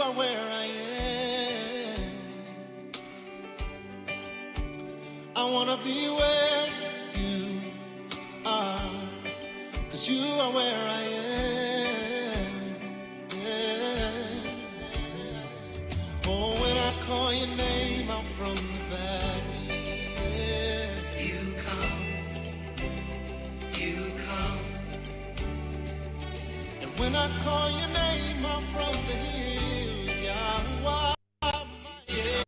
are where I am. I wanna be where you are, 'cause you are where I am. Yeah. Oh, when I call your name out from the valley, yeah. You come. And when I call your name out from the hills, YaHuAH, yeah.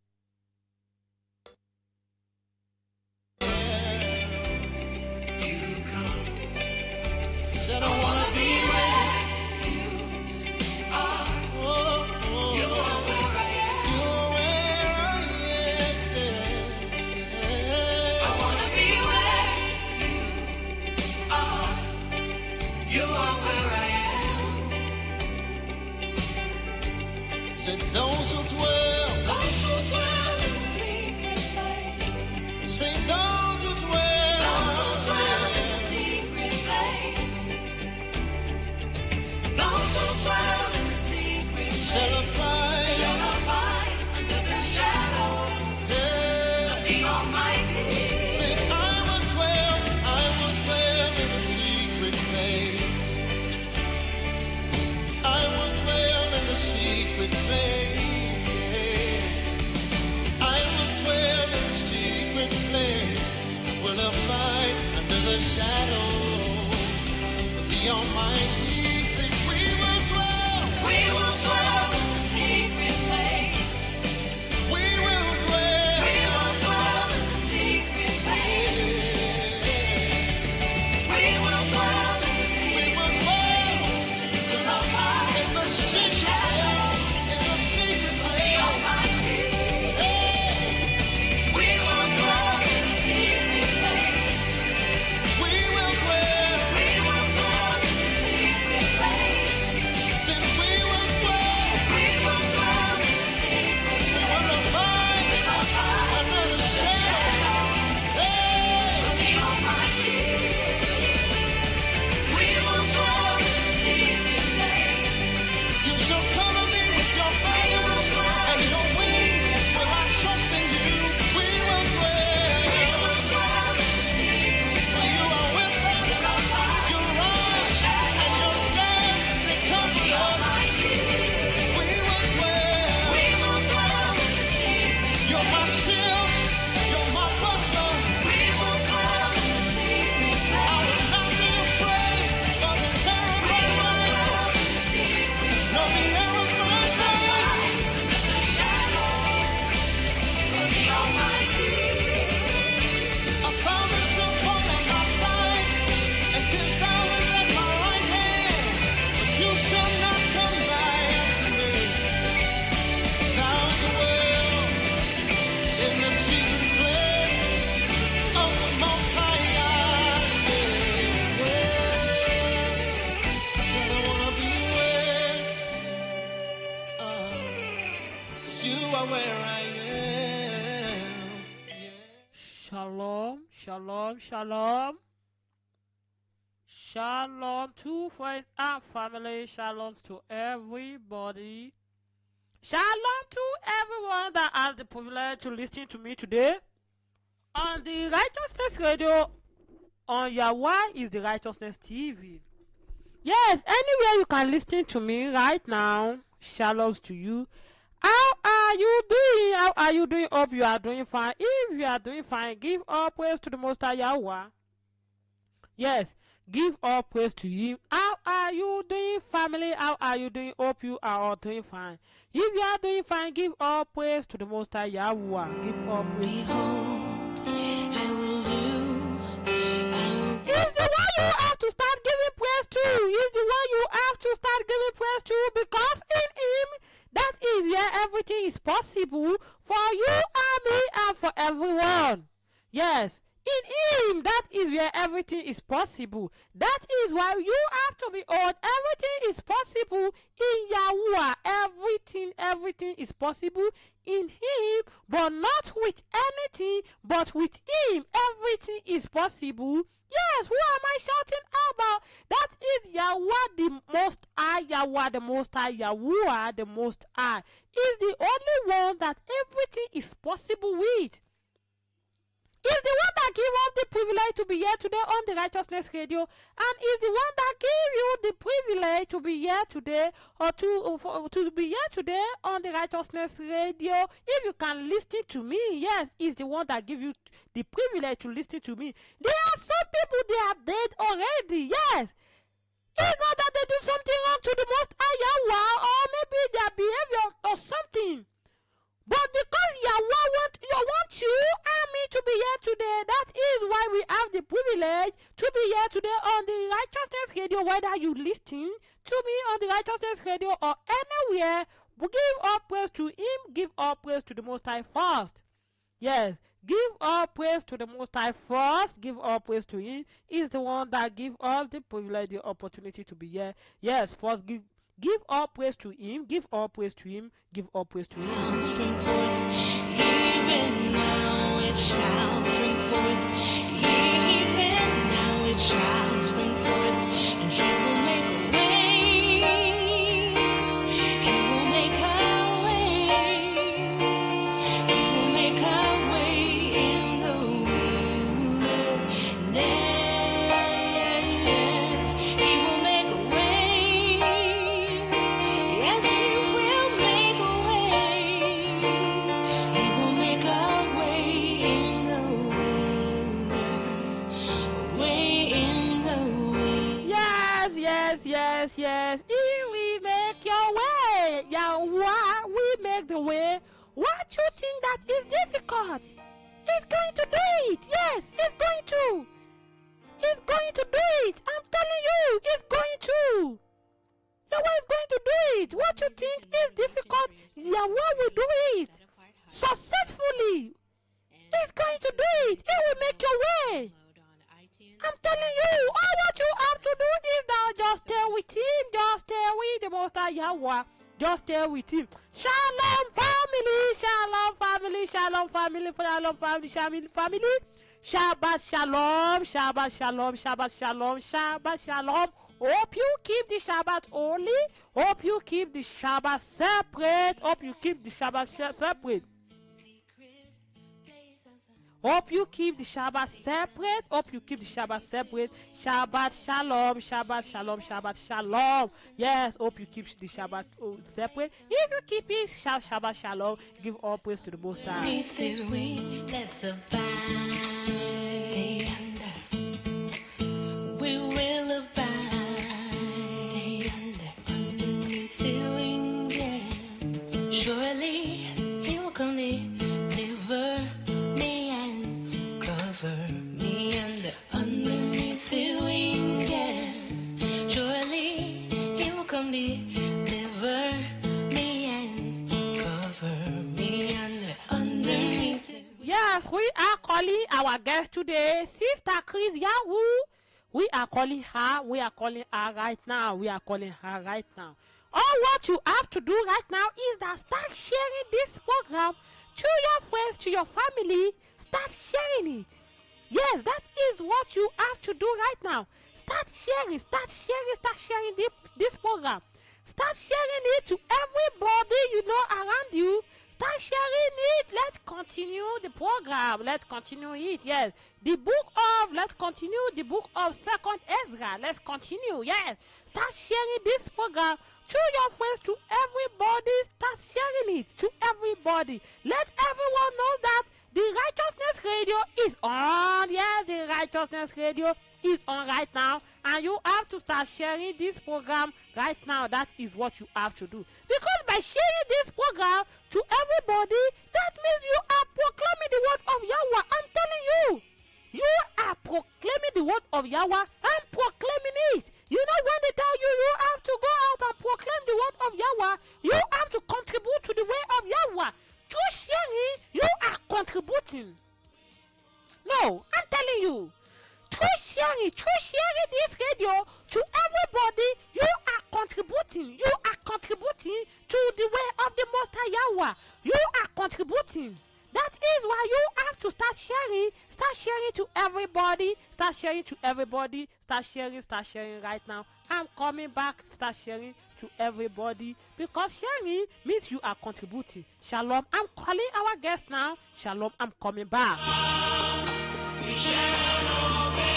Said I wanna be where you are. Oh, oh. You are where I am. You are where I am. Yeah. I wanna be where you are. You are where I am. Said those who dwell in the secret place. Say those who dwell in the secret place. Those who dwell in the secret place shall abide under the shadow of the Almighty. Say, I will dwell in the secret place. I will dwell in the secret place. I will dwell in the secret place. Will abide under the shadow of the Almighty. We will dwell in the secret place. We will dwell in the secret place. We will dwell in the secret place. We will abide in the secret place. In the secret place. The Almighty. We will dwell in the secret place. We will dwell in the secret place. Since we will dwell in the secret place. We will abide under the shadow of the Almighty. We will dwell in the secret place. You shall cover me with your feathers, and your wings will I trust in you. We will dwell in the secret place. For you are with us. Your rod and your staff, they comfort us. We will dwell in the secret. You're my shield, you're my buckler. We will dwell in the secret place. I will not be afraid of the terror by night, nor the arrow by day. Under the shadow of the Almighty. 1,000 shall fall at my side, and 10,000 at my right hand, but you shall not come nigh unto me. Shall dwell in the secret place of the Most High God. And I wanna be where you are, 'cause you are where I am. Shalom, shalom, shalom. Shalom to friends and family. Shalom to everybody. Shalom to everyone that has the privilege to listen to me today on the Righteousness Radio on YaHuAH is the Righteousness TV. Yes, anywhere you can listen to me right now. Shalom to you. How are you doing? How are you doing? Hope you are doing fine. If you are doing fine, give all praise to the Most High YaHuAH. Yes, give all praise to Him. How are you doing, family? How are you doing? Hope you are all doing fine. If you are doing fine, give all praise to the Most High YaHuAH. Give all praise. Behold, I will He's the one you have to start giving praise to. He's the one you have to start giving praise to, because in Him, that is where everything is possible for you and me and for everyone. Yes, in Him, that is where everything is possible. That is why you have to be on. Everything is possible in YaHuAH. Everything everything is possible in him, but not with anything, but with him everything is possible. Yes, who am I shouting about? That is YaHuAH the Most High, YaHuAH the Most High, YaHuAH the Most High. Is the only one that everything is possible with. Is the one that gave us the privilege to be here today on the Righteousness Radio, and is the one that gave you the privilege to be here today, or to be here today on the Righteousness Radio. If you can listen to me, yes, is the one that give you the privilege to listen to me. There are some people, they are dead already. Yes, it's not that they do something wrong to the Most High YaHuAH, or maybe their behavior or something. But because YaHuAH wants you and me to be here today, that is why we have the privilege to be here today on the Righteousness Radio. Whether you listen to me on the Righteousness Radio or anywhere, we give all praise to him, give all praise to the Most High first. Yes, give all praise to the Most High first, give all praise to him. He's the one that give us the privilege, the opportunity to be here. Yes, first give all praise to him, give all praise to him, give all praise to him. Spring forth, even now it shall spring forth, even now it shall spring forth, and he will make a way, he will make a way, he will make a way in the wilderness. He will make a way. Yes, he will make a way. He will make a way in the wilderness. Way in the wilderness. Yes. He will make your way. YaHuAH will make the way. What you think that is difficult? He's going to do it. Yes, he's going to. He's going to do it. I'm telling you, he's going to. YaHuAH is going to do it. What you think is difficult, YaHuAH will do it successfully. He's going to do it. He will make your way. I'm telling you, all what you have to do is now just stay with him. Just stay with the Most High YaHuAH. Just stay with him. Shalom family, shalom family, shalom family, shalom family, shalom family. Shabbat shalom, Shabbat shalom, Shabbat shalom, Shabbat shalom. Hope you keep the Shabbat holy. Hope you keep the Shabbat separate. Hope you keep the Shabbat separate. Hope you keep the Shabbat separate. Hope you keep the Shabbat separate. Shabbat shalom, Shabbat shalom, Shabbat shalom. Yes, hope you keep the Shabbat separate. If you keep it, Shabbat shalom. Give all praise to the Most High. Beneath his wing, let's abide. Stay under. We will abide. Stay underneath his wings, yeah. Surely he will come deliver me and cover me underneath his wings, yeah. Surely he will come deliver me and cover me underneath his wings. Yes, we are calling our guest today, Sister Chris YaHuAH. We are calling her. We are calling her right now. We are calling her right now. All what you have to do right now is that start sharing this program to your friends, to your family. Start sharing it. Yes, that is what you have to do right now. Start sharing this program. Start sharing it to everybody you know around you. Start sharing it. Let's continue the program. Let's continue it. Yes. Let's continue the book of 2ESDRAS. Let's continue. Yes. Start sharing this program to your friends, to everybody. Start sharing it to everybody. Let everyone know that the Righteousness Radio is on. Yes, the Righteousness Radio is on right now. And you have to start sharing this program right now. That is what you have to do. Because by sharing this program to everybody, that means you are proclaiming the word of YaHuAH. I'm telling you. You are proclaiming the word of YaHuAH. I'm proclaiming it. You know, when they tell you you have to go out and proclaim the word of YaHuAH, you have to contribute to the way of YaHuAH. Through sharing, you are contributing. No, I'm telling you. Through sharing this radio to everybody, you are contributing. You are contributing to the way of the Most High waiting. That is why you have to start sharing. Start sharing to everybody. Start sharing to everybody. Start sharing right now. I'm coming back. Start sharing to everybody, because sharing means you are contributing. Shalom. I'm calling our guest now. Shalom. I'm coming back. We shall obey.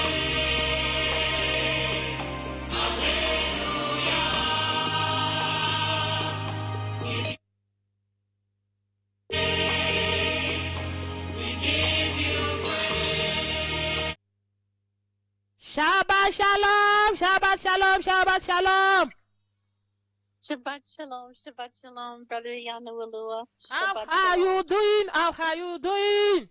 Shabbat shalom, Shabbat shalom, Shabbat shalom. Shabbat shalom, brother YaHuAH. How are you doing? How are you doing?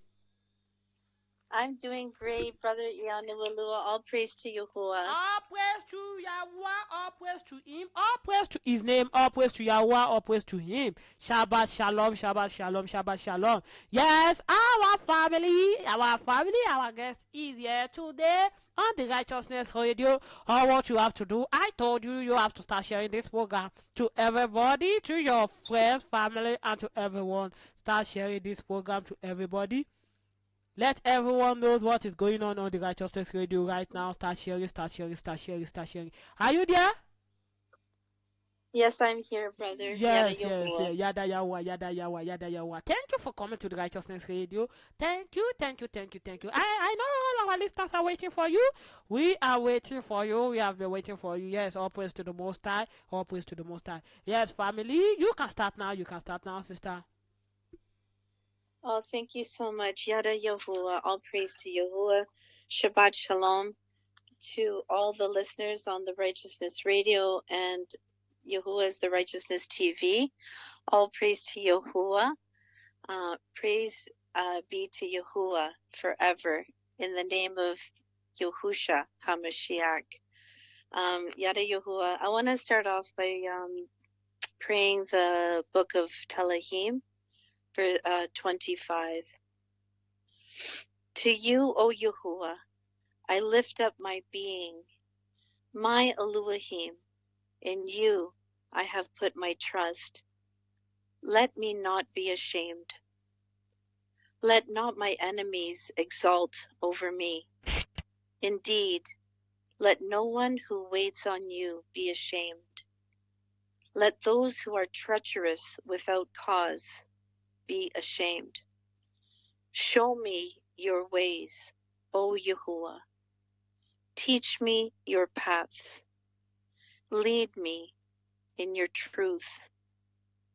I'm doing great, brother YaHuAH. All praise to Yahuwah. All praise to YaHuAH, all praise to him, all praise to his name, all praise to YaHuAH, all praise to him. Shabbat shalom, Shabbat shalom, Shabbat shalom. Yes, our family, our guest is here today on the Righteousness Radio. All what you have to do, I told you, you have to start sharing this program to everybody, to your friends, family, and to everyone. Start sharing this program to everybody. Let everyone knows what is going on the Righteousness Radio right now. Start sharing, start sharing, start sharing, start sharing. Are you there? Yes, I'm here, brother. Yes, YaHuAH. Yada YaHuAH, Yada YaHuAH, Yada YaHuAH. Thank you for coming to the Righteousness Radio. Thank you. I know all our listeners are waiting for you. We are waiting for you. We have been waiting for you. Yes, all praise to the Most High. All praise to the Most High. Yes, family, you can start now. You can start now, sister. Oh, thank you so much. Yada YaHuAH. All praise to Yahuwah. Shabbat shalom to all the listeners on the Righteousness Radio and Yahuwah's The Righteousness TV. All praise to Yahuwah. Praise be to Yahuwah forever. In the name of YaHuAH HaMashiach. Yada YaHuAH. I want to start off by praying the book of Telahim, 25. To you, O Yahuwah, I lift up my being, my Elohim. In you I have put my trust. Let me not be ashamed. Let not my enemies exult over me. Indeed, let no one who waits on you be ashamed. Let those who are treacherous without cause be ashamed. Show me your ways, O Yahuwah. Teach me your paths. Lead me in your truth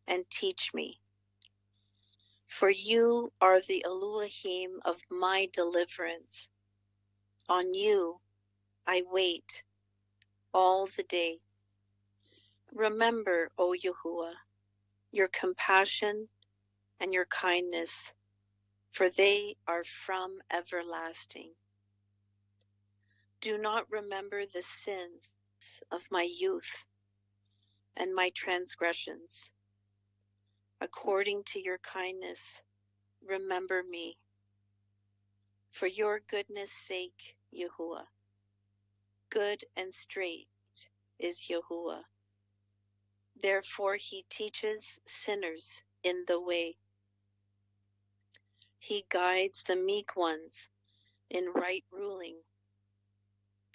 and teach me. For you are the Elohim of my deliverance. On you I wait all the day. Remember, O Yahuwah, your compassion and your kindness, for they are from everlasting. Do not remember the sins of my youth and my transgressions. According to your kindness, remember me. For your goodness' sake, Yahuwah. Good and straight is Yahuwah. Therefore he teaches sinners in the way. He guides the meek ones in right ruling,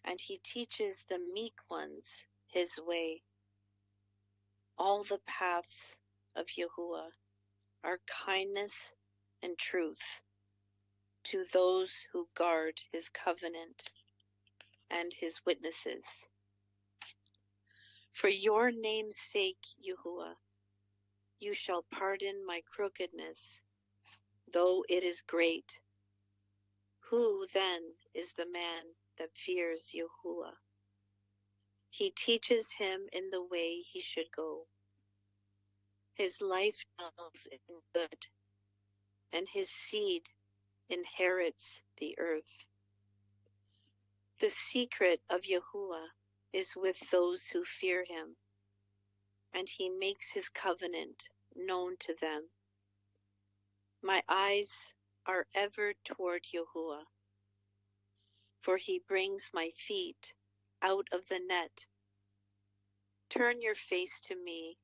and he teaches the meek ones his way. All the paths of Yahuwah are kindness and truth to those who guard his covenant and his witnesses. For your name's sake, Yahuwah, you shall pardon my crookedness, though it is great. Who then is the man that fears Yahuwah? He teaches him in the way he should go. His life dwells in good, and his seed inherits the earth. The secret of Yahuwah is with those who fear him, and he makes his covenant known to them. My eyes are ever toward Yahuwah, for he brings my feet out of the net. Turn your face to me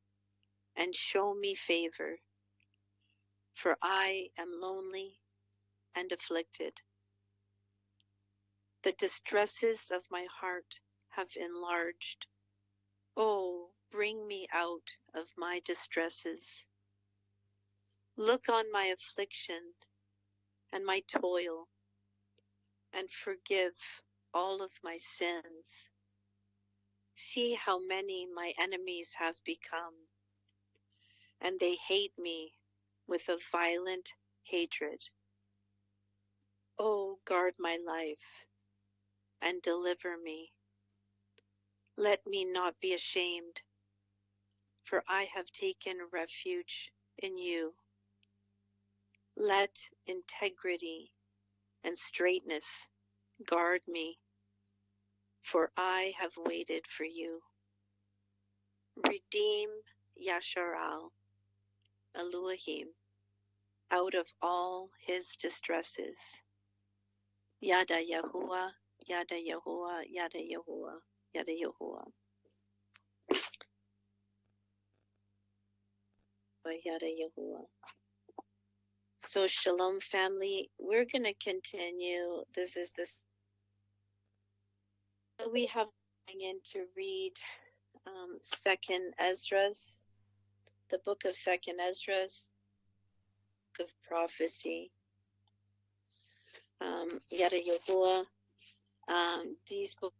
and show me favor. for I am lonely and afflicted. The distresses of my heart have enlarged. Oh, bring me out of my distresses. Look on my affliction and my toil, and forgive all of my sins. See how many my enemies have become, and they hate me with a violent hatred. Oh, guard my life and deliver me. Let me not be ashamed, for I have taken refuge in you. Let integrity and straightness guard me, for I have waited for you. Redeem YaHuAH, Elohim, out of all his distresses. Yada YaHuAH, Yada YaHuAH, Yada YaHuAH, Yada YaHuAH. Yada YaHuAH. So Shalom family, we're going to continue. This is this. We have going in to read 2nd Esdras, the book of 2nd Esdras, book of prophecy. Yada YaHuAH. These books.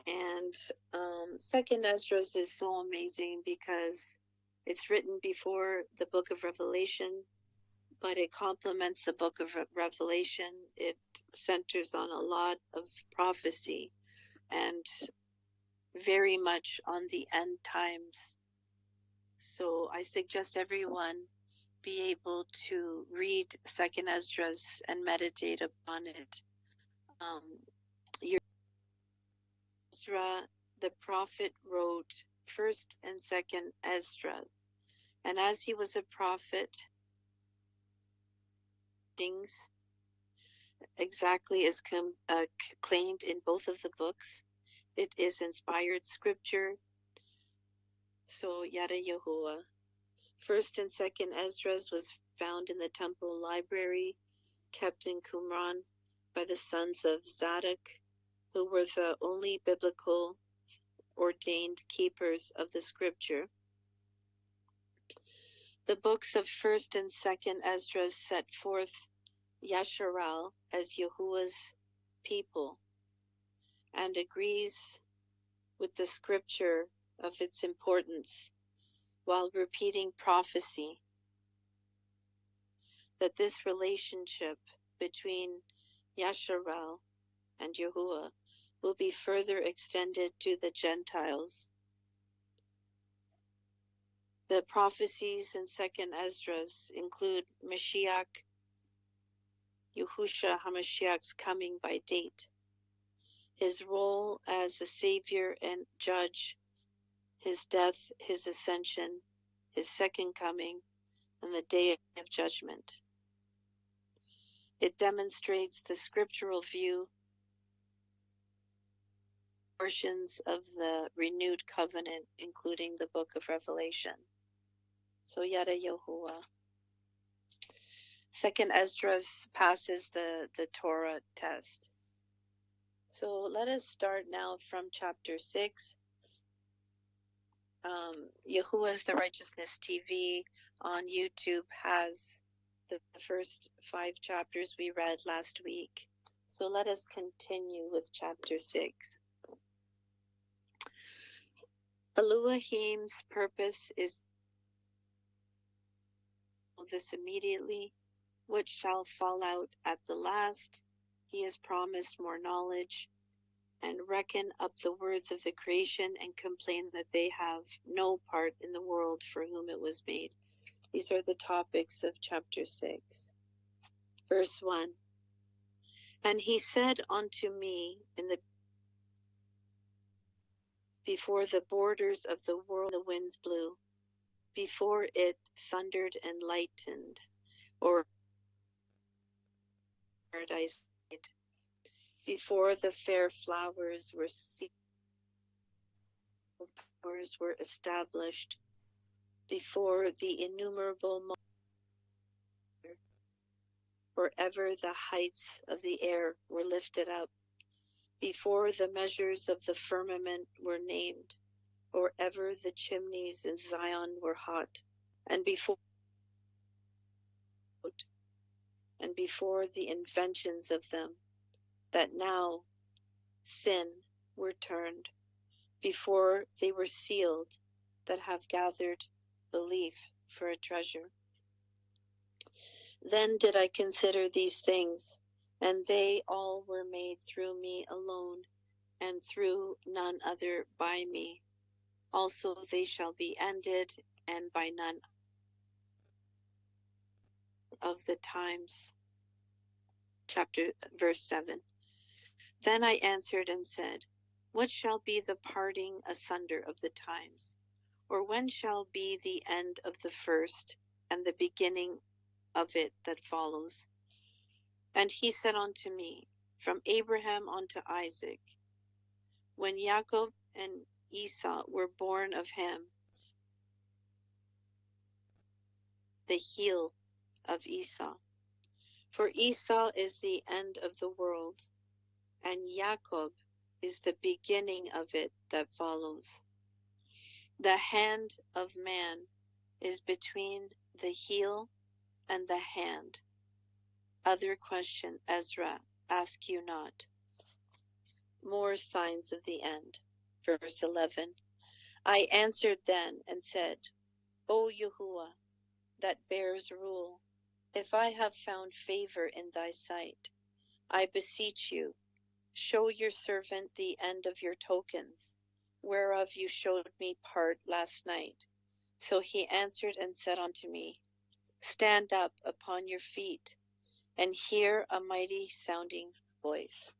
And 2nd Esdras is so amazing because it's written before the book of Revelation, but it complements the book of Revelation. It centers on a lot of prophecy and very much on the end times. So I suggest everyone be able to read 2nd Esdras and meditate upon it. Ezra, the prophet, wrote 1st and 2nd Esdras, and as he was a prophet, things exactly as claimed in both of the books. It is inspired scripture. So Yada YaHuAH. 1st and 2nd Esdras was found in the temple library kept in Qumran by the sons of Zadok, who were the only biblical ordained keepers of the scripture. The books of 1st and 2nd Esdras set forth YaHuAH as YaHuAH's people and agrees with the scripture of its importance while repeating prophecy that this relationship between YaHuAH and YaHuAH will be further extended to the Gentiles. The prophecies in 2nd Esdras include Mashiach, Yahushua HaMashiach's coming by date, his role as a savior and judge, his death, his ascension, his second coming, and the day of judgment. It demonstrates the scriptural view, portions of the renewed covenant, including the book of Revelation. So Yada YaHuAH. 2nd Esdras passes the Torah test. So let us start now from chapter 6. YaHuAH's The Righteousness TV on YouTube has the first 5 chapters we read last week. So let us continue with chapter 6. Elohim's purpose is this immediately. What shall fall out at the last? He has promised more knowledge, and reckon up the words of the creation and complain that they have no part in the world for whom it was made. These are the topics of chapter 6. Verse 1. And he said unto me before the borders of the world the winds blew, before it thundered and lightened, or paradise, before the fair flowers were established, before the innumerable or ever the heights of the air were lifted up, before the measures of the firmament were named, or ever the chimneys in Zion were hot, and before the inventions of them that now sin were turned, before they were sealed that have gathered belief for a treasure. Then did I consider these things, and they all were made through me alone, and through none other by me. Also they shall be ended, and by none of the times. Verse 7. Then I answered and said, what shall be the parting asunder of the times? Or when shall be the end of the first, and the beginning of it that follows? And he said unto me, from Abraham unto Isaac, when Jacob and Esau were born of him, the heel of Esau. For Esau is the end of the world, and Jacob is the beginning of it that follows. The hand of man is between the heel and the hand. Other question, Ezra, ask you not. More signs of the end. Verse 11. I answered then and said, O YaHuAH, that bears rule, if I have found favor in thy sight, I beseech you, show your servant the end of your tokens, whereof you showed me part last night. So he answered and said unto me, stand up upon your feet, and hear a mighty sounding voice.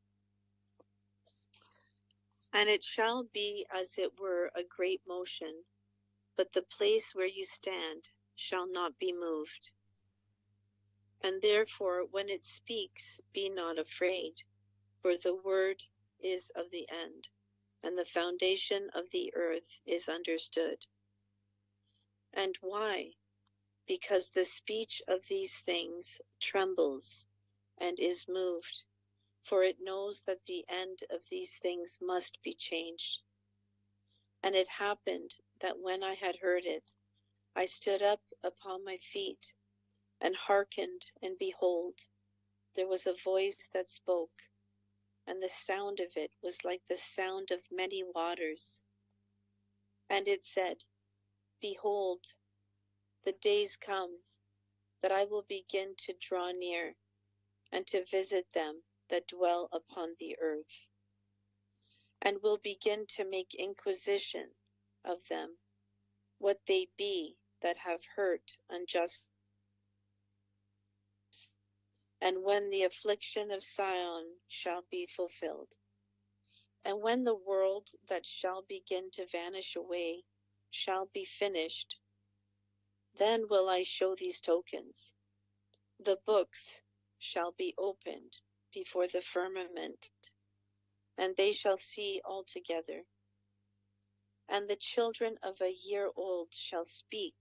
And it shall be as it were a great motion, but the place where you stand shall not be moved. And therefore when it speaks, be not afraid, for the word is of the end, and the foundation of the earth is understood. And why? Because the speech of these things trembles and is moved, for it knows that the end of these things must be changed. And it happened that when I had heard it, I stood up upon my feet, and hearkened, and behold, there was a voice that spoke, and the sound of it was like the sound of many waters. And it said, behold, the days come, that I will begin to draw near, and to visit them that dwell upon the earth, and will begin to make inquisition of them, what they be that have hurt unjust. And when the affliction of Sion shall be fulfilled, and when the world that shall begin to vanish away shall be finished, then will I show these tokens. The books shall be opened before the firmament, and they shall see altogether. And the children of a year old shall speak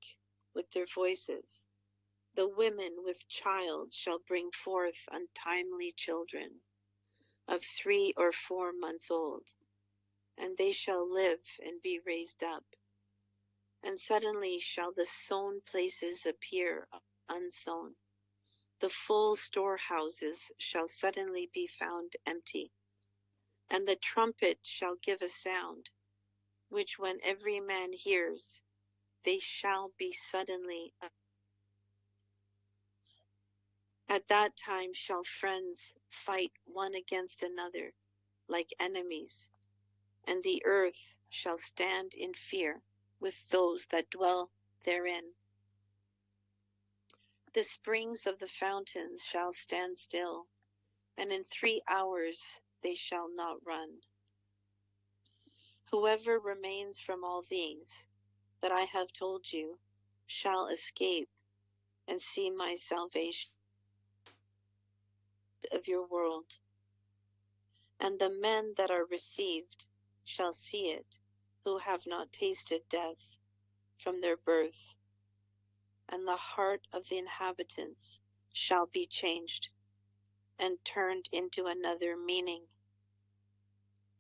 with their voices. The women with child shall bring forth untimely children of 3 or 4 months old, and they shall live and be raised up. And suddenly shall the sown places appear unsown. The full storehouses shall suddenly be found empty, and the trumpet shall give a sound, which when every man hears, they shall be suddenly. At that time shall friends fight one against another like enemies, and the earth shall stand in fear with those that dwell therein. The springs of the fountains shall stand still, and in 3 hours they shall not run. Whoever remains from all these that I have told you shall escape and see my salvation of your world. And the men that are received shall see it, who have not tasted death. from their birth, and the heart of the inhabitants shall be changed and turned into another meaning.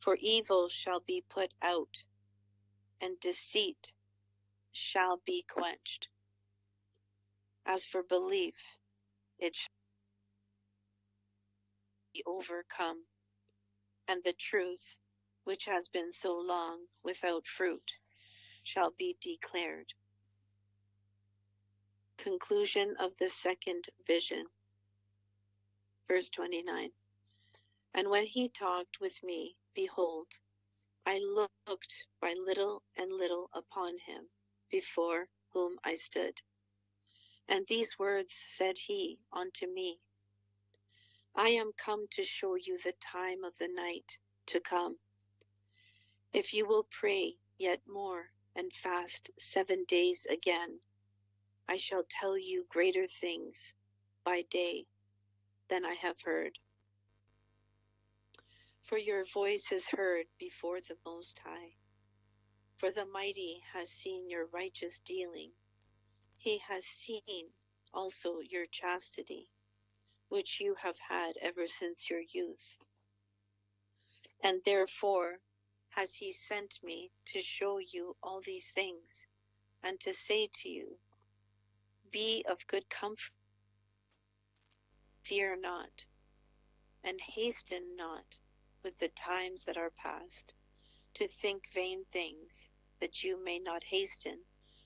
For evil shall be put out, and deceit shall be quenched. As for belief, it shall be overcome, and the truth, which has been so long without fruit, shall be declared. Conclusion of the second vision. Verse 29. And when he talked with me, behold, I looked by little and little upon him, before whom I stood. And these words said he unto me, I am come to show you the time of the night to come. If you will pray yet more and fast 7 days again, I shall tell you greater things by day than I have heard. For your voice is heard before the Most High. For the Mighty has seen your righteous dealing. He has seen also your chastity, which you have had ever since your youth. And therefore has he sent me to show you all these things, and to say to you, be of good comfort, fear not, and hasten not with the times that are past, to think vain things, that you may not hasten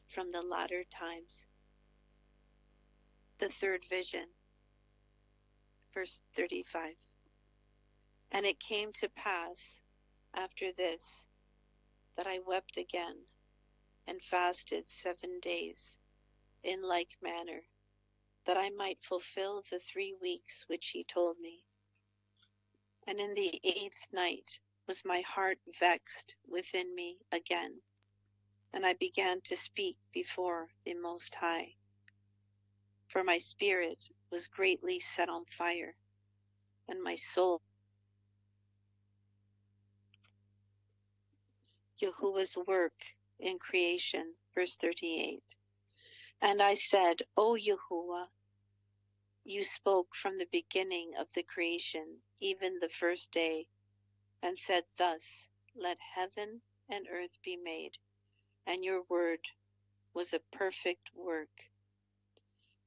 from the latter times. The third vision, verse 35. And it came to pass after this, that I wept again, and fasted 7 days, in like manner, that I might fulfill the 3 weeks which he told me. And in the 8th night was my heart vexed within me again, and I began to speak before the Most High. For my spirit was greatly set on fire, and my soul. YaHuAH's work in creation, verse 38. And I said, O YaHuAH, you spoke from the beginning of the creation, even the first day, and said thus, let heaven and earth be made, and your word was a perfect work.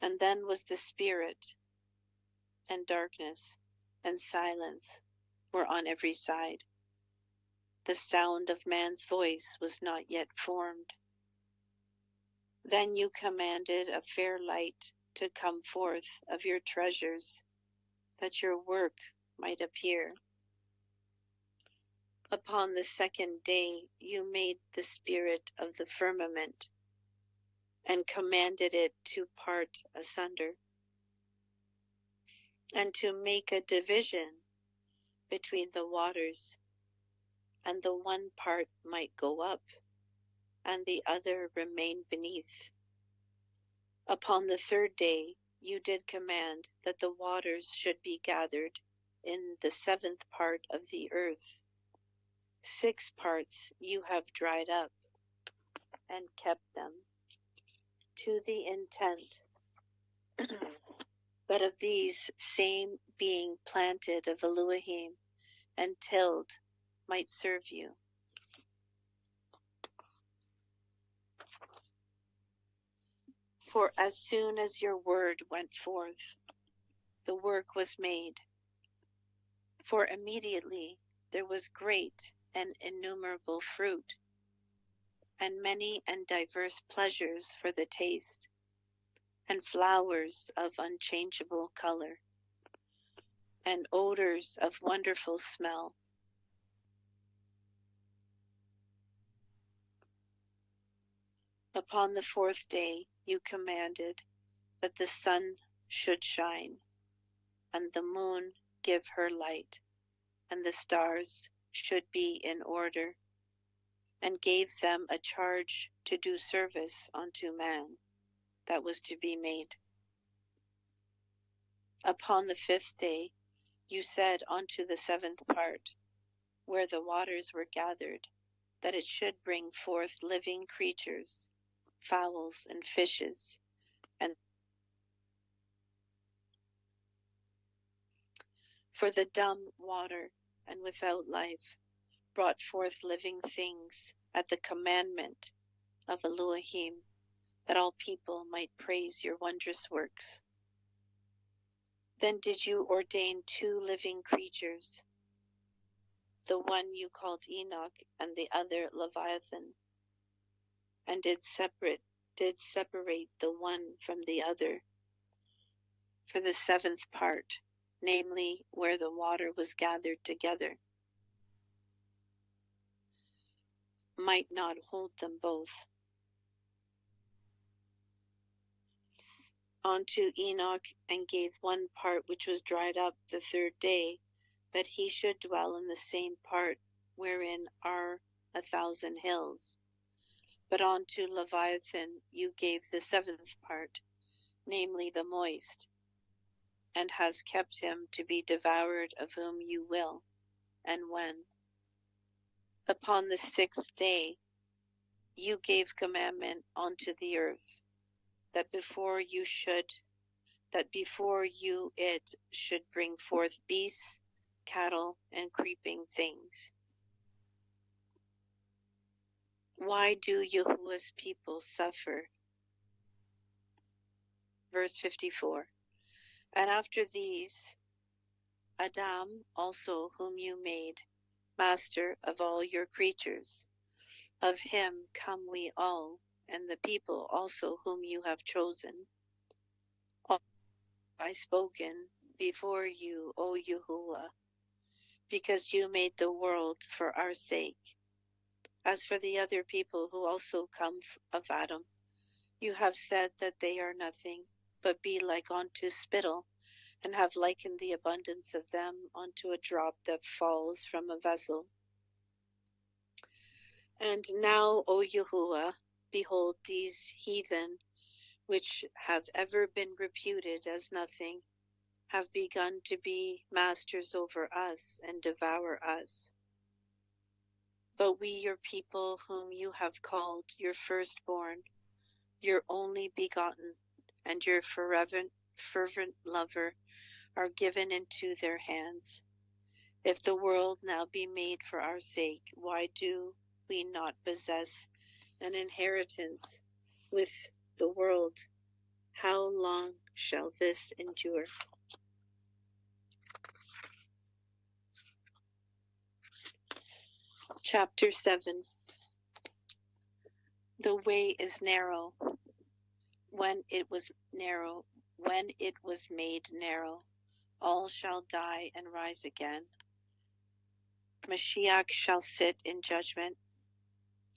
And then was the Spirit, and darkness, and silence were on every side. The sound of man's voice was not yet formed. Then you commanded a fair light to come forth of your treasures, that your work might appear. Upon the 2nd day you made the spirit of the firmament, and commanded it to part asunder, and to make a division between the waters, and the one part might go up, and the other remain beneath. Upon the 3rd day you did command that the waters should be gathered in the 7th part of the earth. 6 parts you have dried up, and kept them, to the intent that of these same being planted of Elohim and tilled might serve you. For as soon as your word went forth, the work was made. For immediately there was great and innumerable fruit, and many and diverse pleasures for the taste, and flowers of unchangeable color, and odors of wonderful smell. Upon the 4th day you commanded that the sun should shine, and the moon give her light, and the stars should be in order, and gave them a charge to do service unto man that was to be made. Upon the 5th day you said unto the 7th part, where the waters were gathered, that it should bring forth living creatures, fowls, and fishes, and for the dumb water and without life brought forth living things at the commandment of Elohim, that all people might praise your wondrous works. Then did you ordain 2 living creatures, the one you called Enoch and the other Leviathan, and did separate the one from the other for the 7th part, namely where the water was gathered together, might not hold them both. Unto Enoch, and gave one part which was dried up the 3rd day, that he should dwell in the same part wherein are 1,000 hills. But unto Leviathan you gave the 7th part, namely the moist, and has kept him to be devoured of whom you will, and when. Upon the 6th day you gave commandment unto the earth, that before you it should bring forth beasts, cattle, and creeping things. Why do YaHuAH's people suffer? Verse 54. And after these, Adam also, whom you made, master of all your creatures, of him come we all, and the people also whom you have chosen. I spoken before you, O YaHuAH, because you made the world for our sake. As for the other people who also come of Adam, you have said that they are nothing, but be like unto spittle, and have likened the abundance of them unto a drop that falls from a vessel. And now, O YaHuAH, behold, these heathen, which have ever been reputed as nothing, have begun to be masters over us and devour us. But we, your people, whom you have called your firstborn, your only begotten, and your fervent lover, are given into their hands. If the world now be made for our sake, why do we not possess an inheritance with the world? How long shall this endure? Chapter 7. The way is narrow. When it was made narrow, all shall die and rise again. Mashiach shall sit in judgment.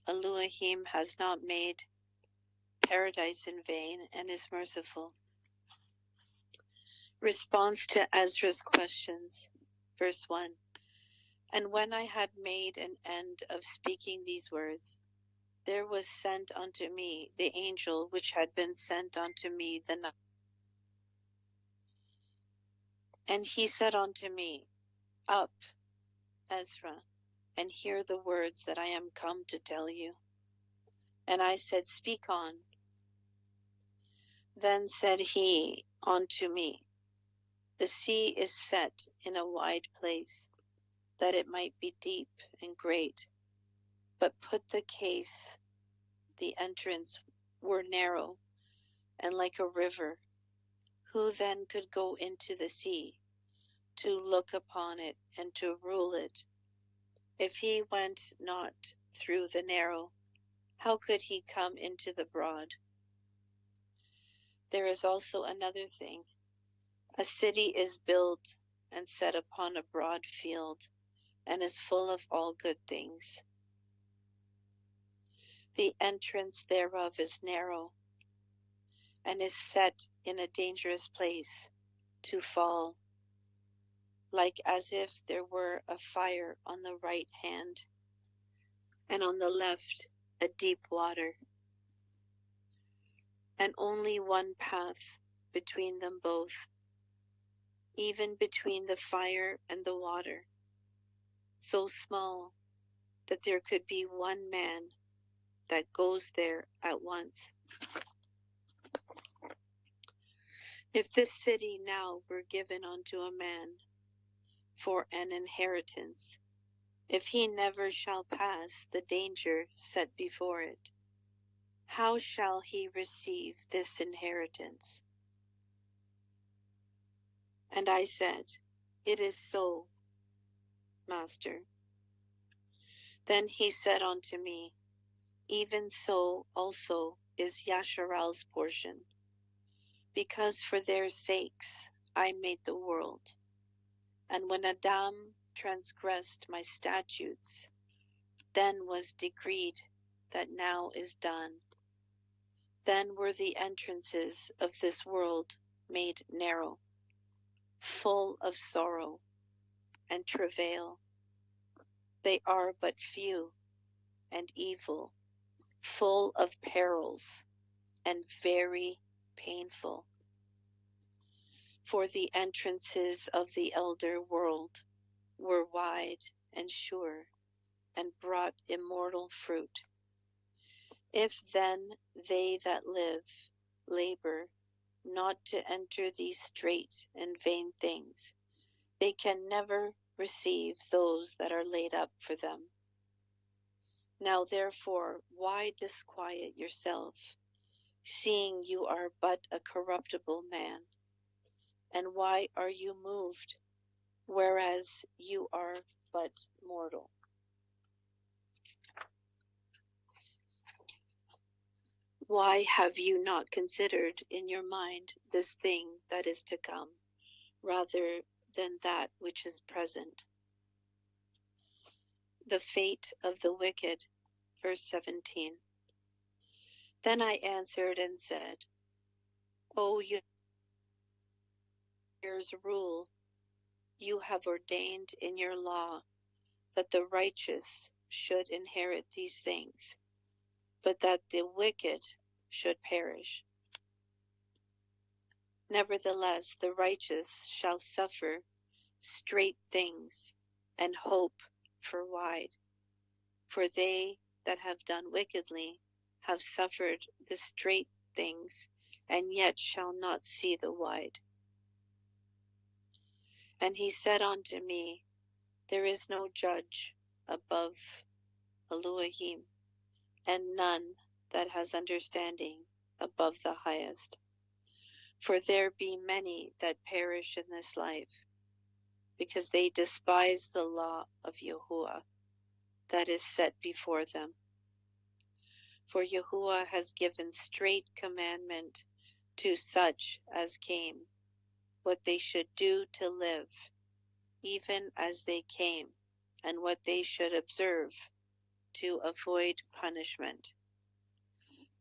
Elohim has not made paradise in vain, and is merciful. Response to Ezra's questions. Verse 1. And when I had made an end of speaking these words, there was sent unto me the angel which had been sent unto me the night. And he said unto me, Up, Ezra, and hear the words that I am come to tell you. And I said, Speak on. Then said he unto me, The sea is set in a wide place, that it might be deep and great. But put the case, the entrance were narrow, and like a river. Who then could go into the sea, to look upon it, and to rule it? If he went not through the narrow, how could he come into the broad? There is also another thing. A city is built and set upon a broad field, and is full of all good things. The entrance thereof is narrow, and is set in a dangerous place to fall, like as if there were a fire on the right hand, and on the left a deep water, and only one path between them both, even between the fire and the water, so small that there could be one man that goes there at once. If this city now were given unto a man for an inheritance, if he never shall pass the danger set before it, how shall he receive this inheritance? And I said, It is so, Master. Then he said unto me, Even so also is Yasharal's portion, because for their sakes I made the world. And when Adam transgressed my statutes, then was decreed that now is done. Then were the entrances of this world made narrow, full of sorrow and travail. They are but few and evil, full of perils and very painful. For the entrances of the elder world were wide and sure, and brought immortal fruit. If then they that live labor not to enter these straight and vain things, they can never receive those that are laid up for them. Now therefore, why disquiet yourself, seeing you are but a corruptible man? And why are you moved, whereas you are but mortal? Why have you not considered in your mind this thing that is to come, rather than that which is present? The fate of the wicked, verse 17. Then I answered and said, O years rule, you have ordained in your law that the righteous should inherit these things, but that the wicked should perish. Nevertheless, the righteous shall suffer straight things, and hope for wide. For they that have done wickedly have suffered the straight things, and yet shall not see the wide. And he said unto me, There is no judge above Elohim, and none that has understanding above the highest. For there be many that perish in this life, because they despise the law of YaHuAH that is set before them. For YaHuAH has given straight commandment to such as came, what they should do to live, even as they came, and what they should observe to avoid punishment.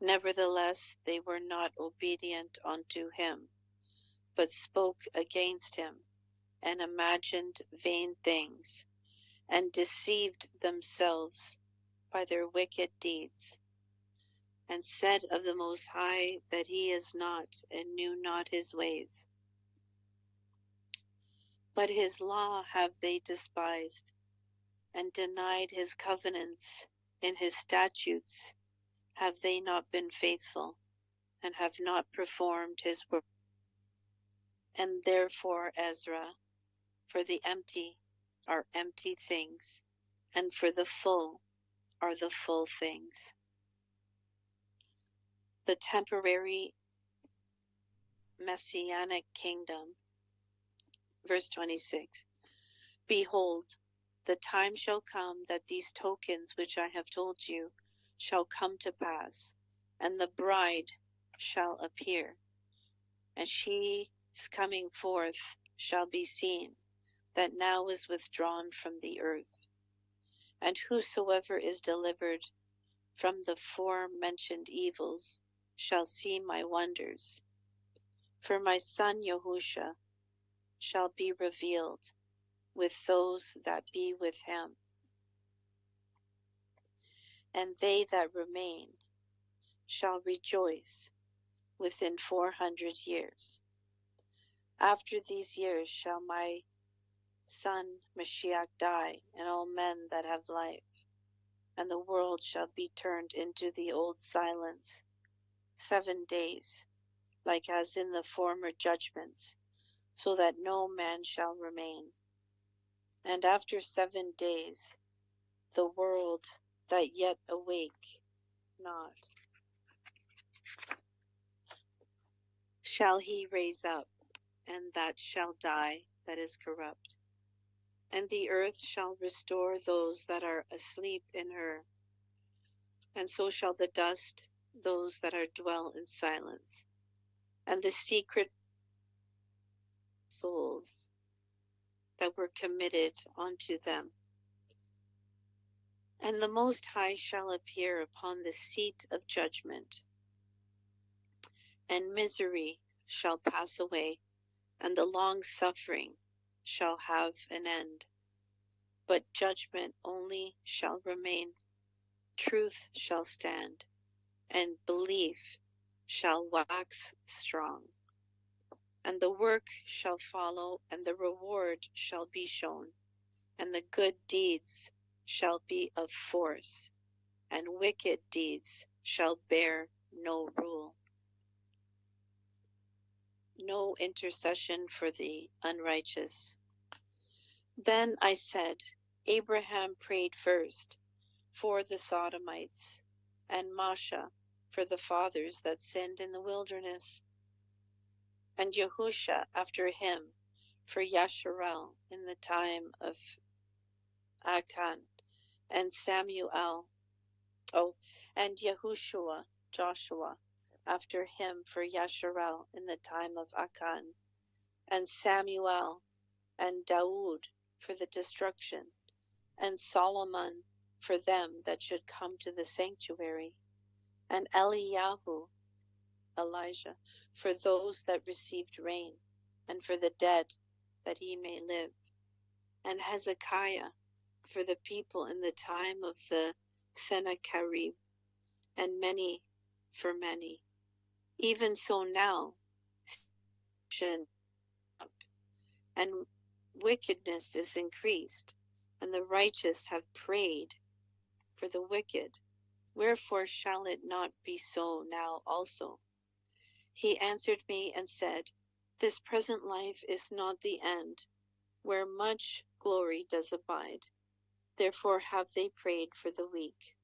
Nevertheless, they were not obedient unto him, but spoke against him, and imagined vain things, and deceived themselves by their wicked deeds, and said of the Most High that he is not, and knew not his ways. But his law have they despised, and denied his covenants. In his statutes have they not been faithful, and have not performed his work. And therefore, Ezra, for the empty are empty things, and for the full are the full things. The temporary messianic kingdom, verse 26. Behold, the time shall come that these tokens which I have told you shall come to pass, and the bride shall appear, and she's coming forth shall be seen, that now is withdrawn from the earth. And whosoever is delivered from the forementioned evils shall see my wonders. For my son Yahusha shall be revealed with those that be with him, and they that remain shall rejoice within 400 years. After these years shall my son Mashiach die, and all men that have life. and the world shall be turned into the old silence 7 days, like as in the former judgments, so that no man shall remain. And after 7 days, the world that yet awake not, shall he raise up, and that shall die that is corrupt. And the earth shall restore those that are asleep in her, and so shall the dust those that are dwell in silence, and the secret souls that were committed unto them. And the Most High shall appear upon the seat of judgment, and misery shall pass away, and the long suffering shall have an end. But judgment only shall remain, truth shall stand, and belief shall wax strong. And the work shall follow, and the reward shall be shown, and the good deeds shall be of force, and wicked deeds shall bear no rule. No intercession for the unrighteous. Then I said, Abraham prayed first for the Sodomites, and Masha for the fathers that sinned in the wilderness, and YaHuAH after him for Yasharel in the time of Achan, and and Joshua after him for Yasharel in the time of Achan, and Samuel and Daud for the destruction, and Solomon for them that should come to the sanctuary, and Elijah for those that received rain, and for the dead that he may live, and Hezekiah for the people in the time of the Sennacherib, and many for many. Even so now, and wickedness is increased, and the righteous have prayed for the wicked. Wherefore shall it not be so now also? He answered me and said, This present life is not the end, where much glory does abide. Therefore have they prayed for the weak.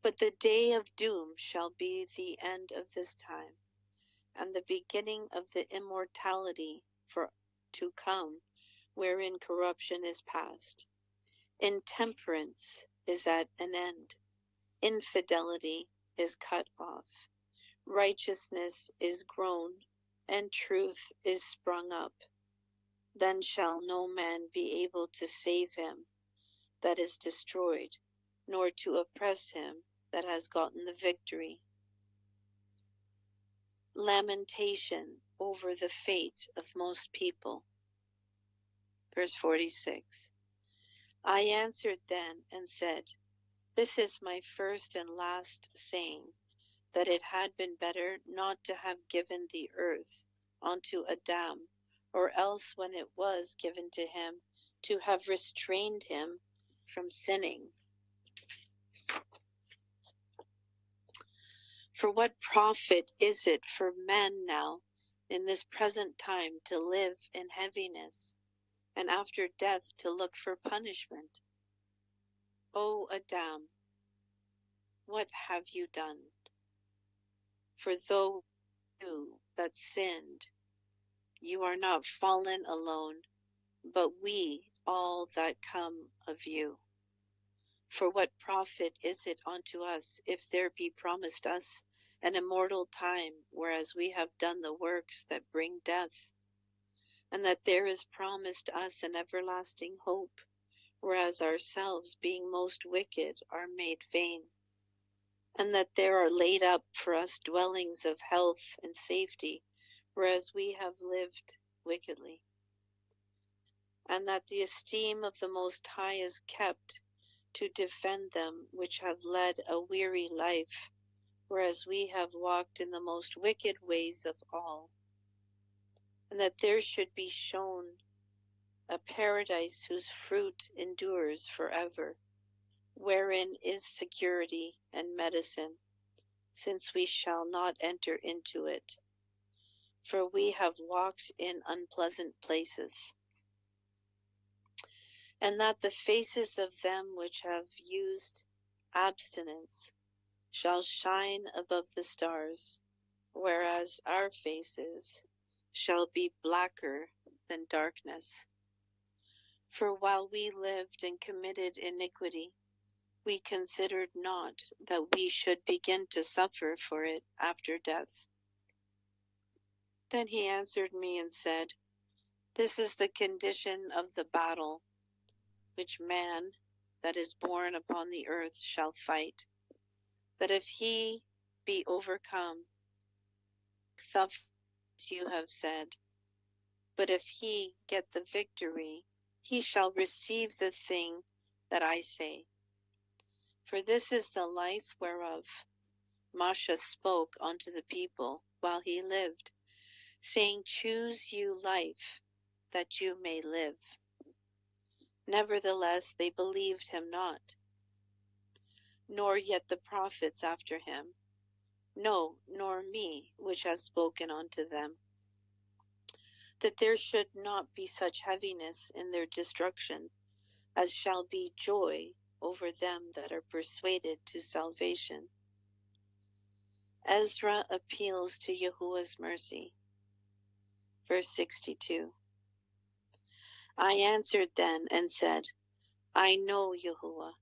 But the day of doom shall be the end of this time, and the beginning of the immortality for to come, wherein corruption is past. Intemperance is at an end. Infidelity is cut off. Righteousness is grown, and truth is sprung up. Then shall no man be able to save him that is destroyed, nor to oppress him that has gotten the victory. Lamentation over the fate of most people. Verse 46. I answered then and said, This is my first and last saying, that it had been better not to have given the earth unto Adam, or else when it was given to him, to have restrained him from sinning. For what profit is it for men now, in this present time, to live in heaviness, and after death to look for punishment? O Adam, what have you done? For though you that sinned, you are not fallen alone, but we all that come of you. For what profit is it unto us, if there be promised us an immortal time, whereas we have done the works that bring death? And that there is promised us an everlasting hope, whereas ourselves, being most wicked, are made vain? And that there are laid up for us dwellings of health and safety, whereas we have lived wickedly? And that the esteem of the Most High is kept to defend them which have led a weary life, whereas we have walked in the most wicked ways of all? And that there should be shown a paradise whose fruit endures forever, wherein is security and medicine, since we shall not enter into it. For we have walked in unpleasant places, and that the faces of them which have used abstinence shall shine above the stars, whereas our faces shall be blacker than darkness. For while we lived and committed iniquity, we considered not that we should begin to suffer for it after death. Then he answered me and said, This is the condition of the battle which man that is born upon the earth shall fight, that if he be overcome, suffer as you have said. But if he get the victory, he shall receive the thing that I say. For this is the life whereof Masha spoke unto the people while he lived, saying, Choose you life, that you may live. Nevertheless they believed him not, nor yet the prophets after him, no, nor me, which have spoken unto them, that there should not be such heaviness in their destruction, as shall be joy over them that are persuaded to salvation. Ezra appeals to YaHuAH's mercy. Verse 62. I answered then and said, I know, YaHuAH,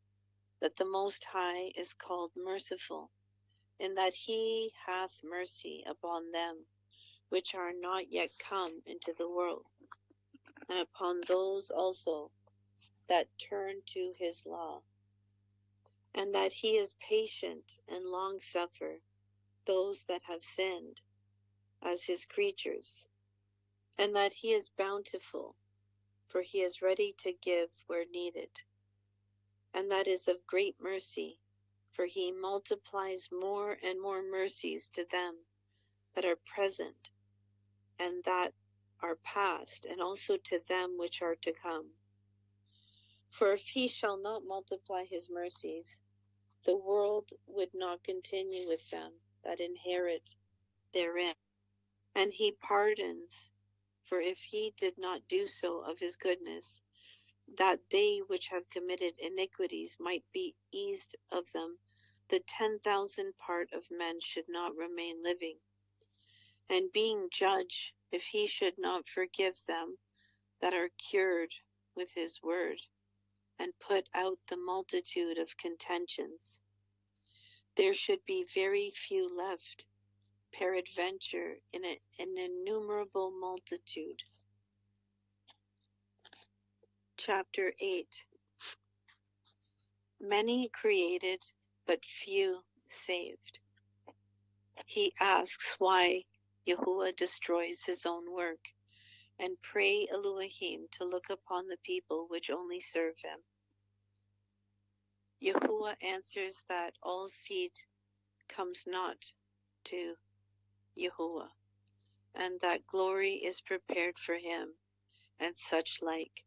that the Most High is called merciful, in that he hath mercy upon them which are not yet come into the world, and upon those also that turn to his law, and that he is patient and long-suffer those that have sinned as his creatures, and that he is bountiful, for he is ready to give where needed, and that is of great mercy, for he multiplies more and more mercies to them that are present and that are past, and also to them which are to come. For if he shall not multiply his mercies, the world would not continue with them that inherit therein. And he pardons, for if he did not do so of his goodness, that they which have committed iniquities might be eased of them, the 10,000 part of men should not remain living. And being judge, if he should not forgive them that are cured with his word, and put out the multitude of contentions, there should be very few left, peradventure in an innumerable multitude. Chapter 8. Many created, but few saved. He asks why YaHuAH destroys his own work, and pray Elohim to look upon the people which only serve him. YaHuAH answers that all seed comes not to YaHuAH, and that glory is prepared for him, and such like.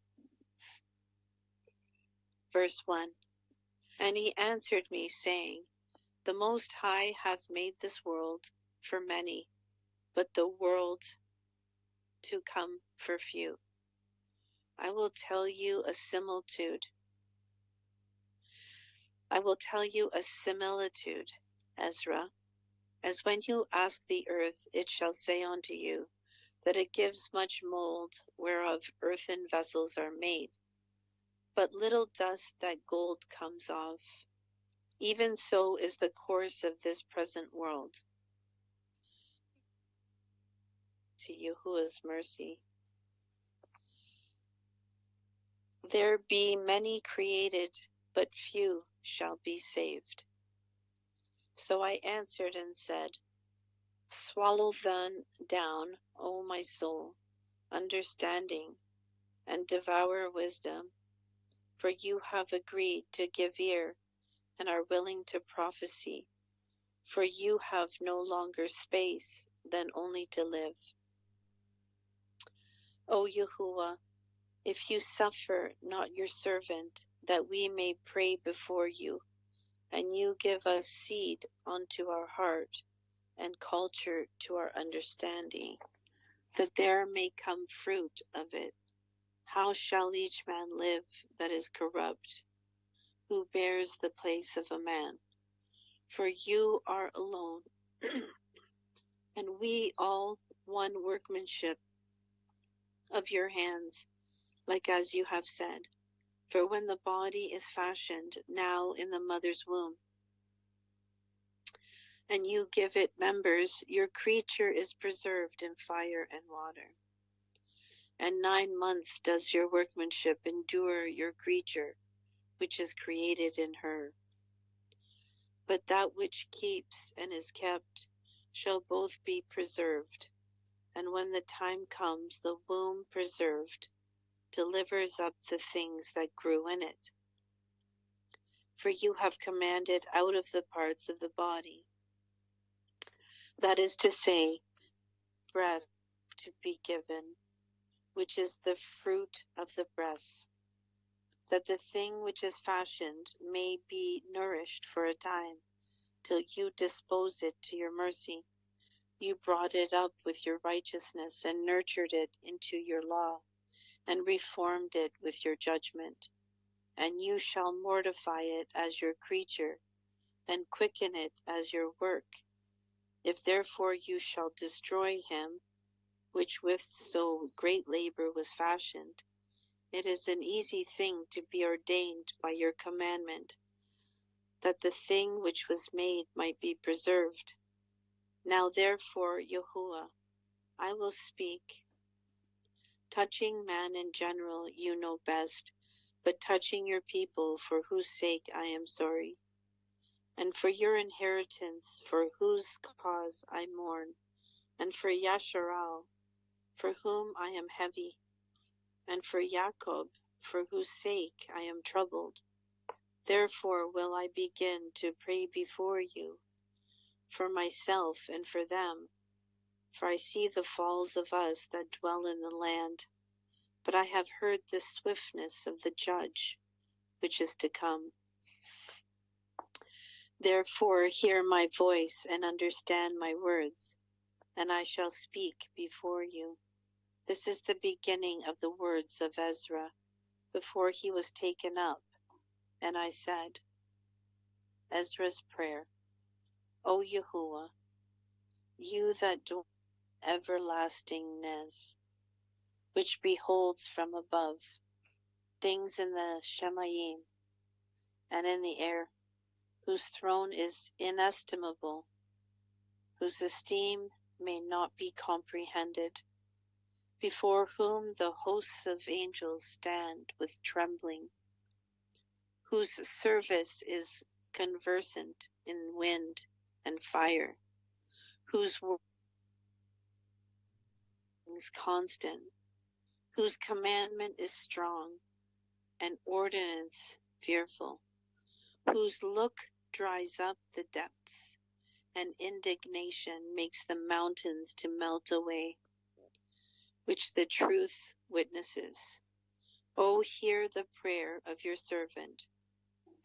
Verse 1. And he answered me, saying, The Most High hath made this world for many, but the world to come for few. I will tell you a similitude. Ezra, as when you ask the earth, it shall say unto you, that it gives much mold, whereof earthen vessels are made, but little dust that gold comes of. Even so is the course of this present world. To YaHuAH's mercy. There be many created, but few shall be saved. So I answered and said, Swallow then down, O my soul, understanding, and devour wisdom, for you have agreed to give ear, and are willing to prophesy, for you have no longer space than only to live. O YaHuAH, If you suffer not your servant, that we may pray before you, and you give us seed unto our heart, and culture to our understanding, that there may come fruit of it, how shall each man live that is corrupt, who bears the place of a man? For you are alone, and we all one workmanship of your hands, like as you have said. For when the body is fashioned now in the mother's womb, and you give it members, your creature is preserved in fire and water. And 9 months does your workmanship endure your creature, which is created in her. But that which keeps and is kept shall both be preserved. And when the time comes, the womb preserved delivers up the things that grew in it. For you have commanded out of the parts of the body, that is to say, breast to be given, which is the fruit of the breast, that the thing which is fashioned may be nourished for a time, till you dispose it to your mercy. You brought it up with your righteousness, and nurtured it into your law, and reformed it with your judgment. And you shall mortify it as your creature, and quicken it as your work. If therefore you shall destroy him, which with so great labor was fashioned, it is an easy thing to be ordained by your commandment, that the thing which was made might be preserved. Now therefore, YaHuAH, I will speak. Touching man in general you know best, but touching your people, for whose sake I am sorry, and for your inheritance, for whose cause I mourn, and for Yasharal, for whom I am heavy, and for Jacob, for whose sake I am troubled. Therefore will I begin to pray before you, for myself and for them, for I see the falls of us that dwell in the land, but I have heard the swiftness of the judge, which is to come. Therefore hear my voice and understand my words, and I shall speak before you. This is the beginning of the words of Ezra, before he was taken up, and I said, Ezra's prayer. O YaHuAH, you that dwell in everlastingness, which beholds from above things in the Shemayim and in the air, whose throne is inestimable, whose esteem may not be comprehended, before whom the hosts of angels stand with trembling, whose service is conversant in wind and fire, whose word is constant, whose commandment is strong, and ordinance fearful, whose look dries up the depths, and indignation makes the mountains to melt away, which the truth witnesses. O hear the prayer of your servant,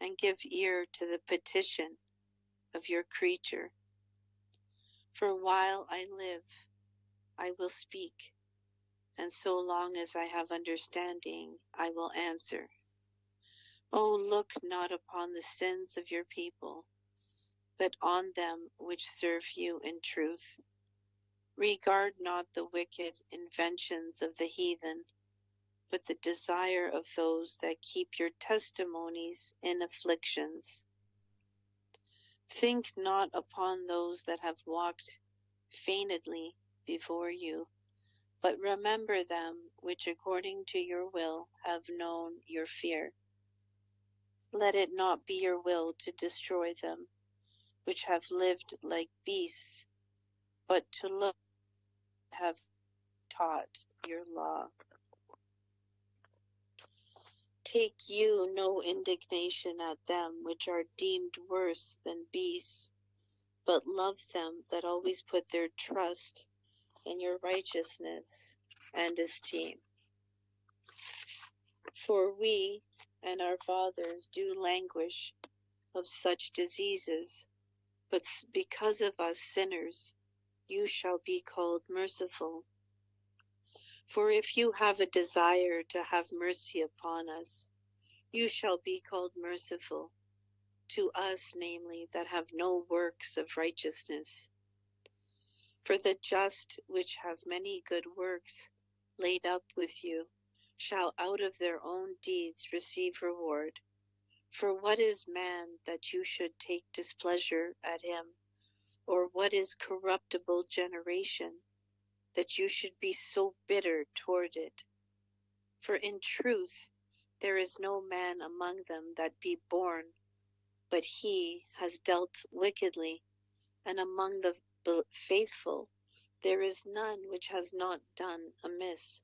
and give ear to the petition of your creature. For while I live, I will speak, and so long as I have understanding, I will answer. O look not upon the sins of your people, but on them which serve you in truth. Regard not the wicked inventions of the heathen, but the desire of those that keep your testimonies in afflictions. Think not upon those that have walked feignedly before you, but remember them which according to your will have known your fear. Let it not be your will to destroy them, which have lived like beasts, but to look have taught your law. Take you no indignation at them which are deemed worse than beasts, but love them that always put their trust in your righteousness and esteem. For we and our fathers do languish of such diseases, but because of us sinners, you shall be called merciful. For if you have a desire to have mercy upon us, you shall be called merciful, to us, namely, that have no works of righteousness. For the just, which have many good works laid up with you, shall out of their own deeds receive reward. For what is man that you should take displeasure at him? Or what is corruptible generation that you should be so bitter toward it? For in truth there is no man among them that be born, but he has dealt wickedly, and among the faithful there is none which has not done amiss.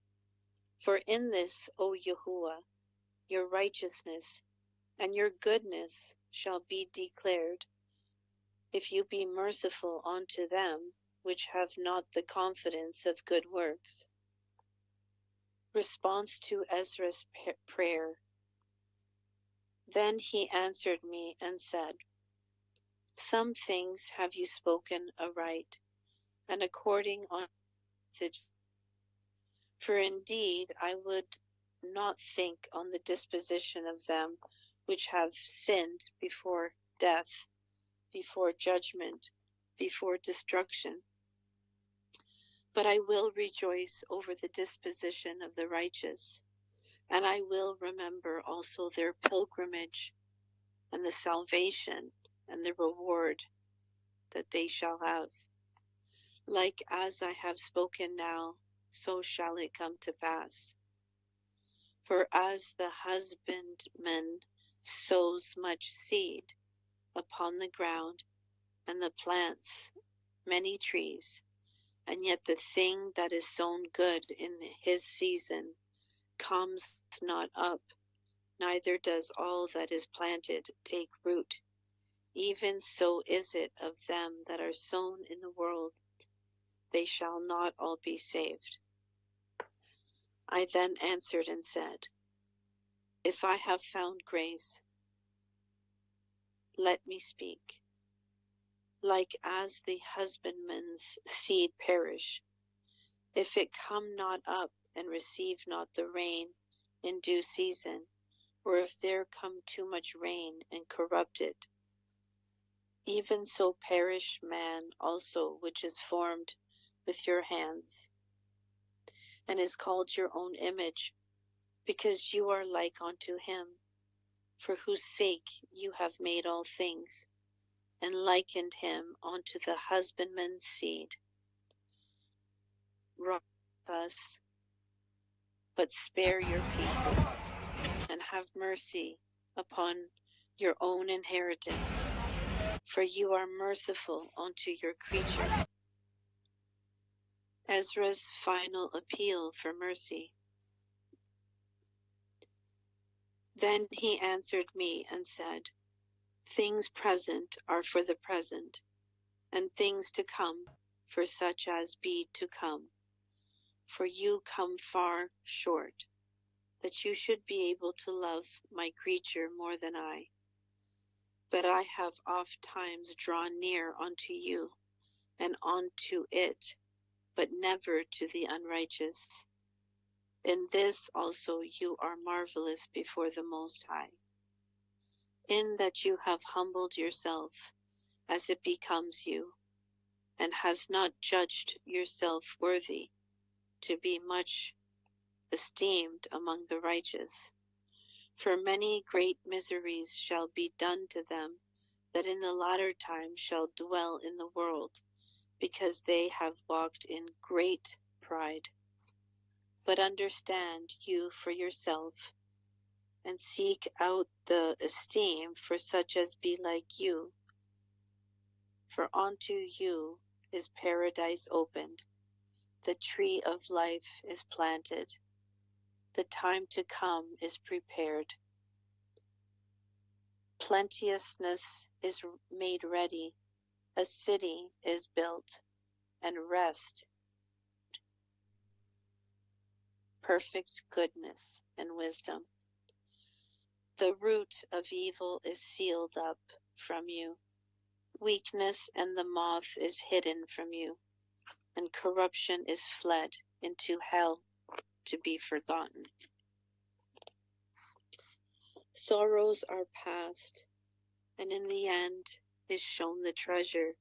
For in this, O YaHuAH, your righteousness and your goodness shall be declared, if you be merciful unto them which have not the confidence of good works. Response to Ezra's prayer. Then he answered me and said, some things have you spoken aright, and according on message. For indeed I would not think on the disposition of them which have sinned before death, before judgment, before destruction. But I will rejoice over the disposition of the righteous, and I will remember also their pilgrimage, and the salvation, and the reward that they shall have. Like as I have spoken now, so shall it come to pass. For as the husbandman sows much seed upon the ground, and the plants many trees, and yet the thing that is sown good in his season comes not up, neither does all that is planted take root. Even so is it of them that are sown in the world. They shall not all be saved. I then answered and said, if I have found grace, let me speak. Like as the husbandman's seed perish, if it come not up and receive not the rain in due season, or if there come too much rain and corrupt it, even so perish man also which is formed with your hands, and is called your own image, because you are like unto him, for whose sake you have made all things, and likened him unto the husbandman's seed. Wrong us, but spare your people, and have mercy upon your own inheritance, for you are merciful unto your creature. Ezra's final appeal for mercy. Then he answered me and said, things present are for the present, and things to come for such as be to come. For you come far short, that you should be able to love my creature more than I. But I have oft times drawn near unto you, and unto it, but never to the unrighteous. In this also you are marvelous before the Most High, in that you have humbled yourself as it becomes you, and has not judged yourself worthy to be much esteemed among the righteous. For many great miseries shall be done to them that in the latter time shall dwell in the world, because they have walked in great pride. But understand you for yourself, and seek out the esteem for such as be like you. For unto you is paradise opened, the tree of life is planted, the time to come is prepared. Plenteousness is made ready, a city is built, and rest, perfect goodness and wisdom. The root of evil is sealed up from you. Weakness and the moth is hidden from you, and corruption is fled into hell to be forgotten. Sorrows are past, and in the end is shown the treasure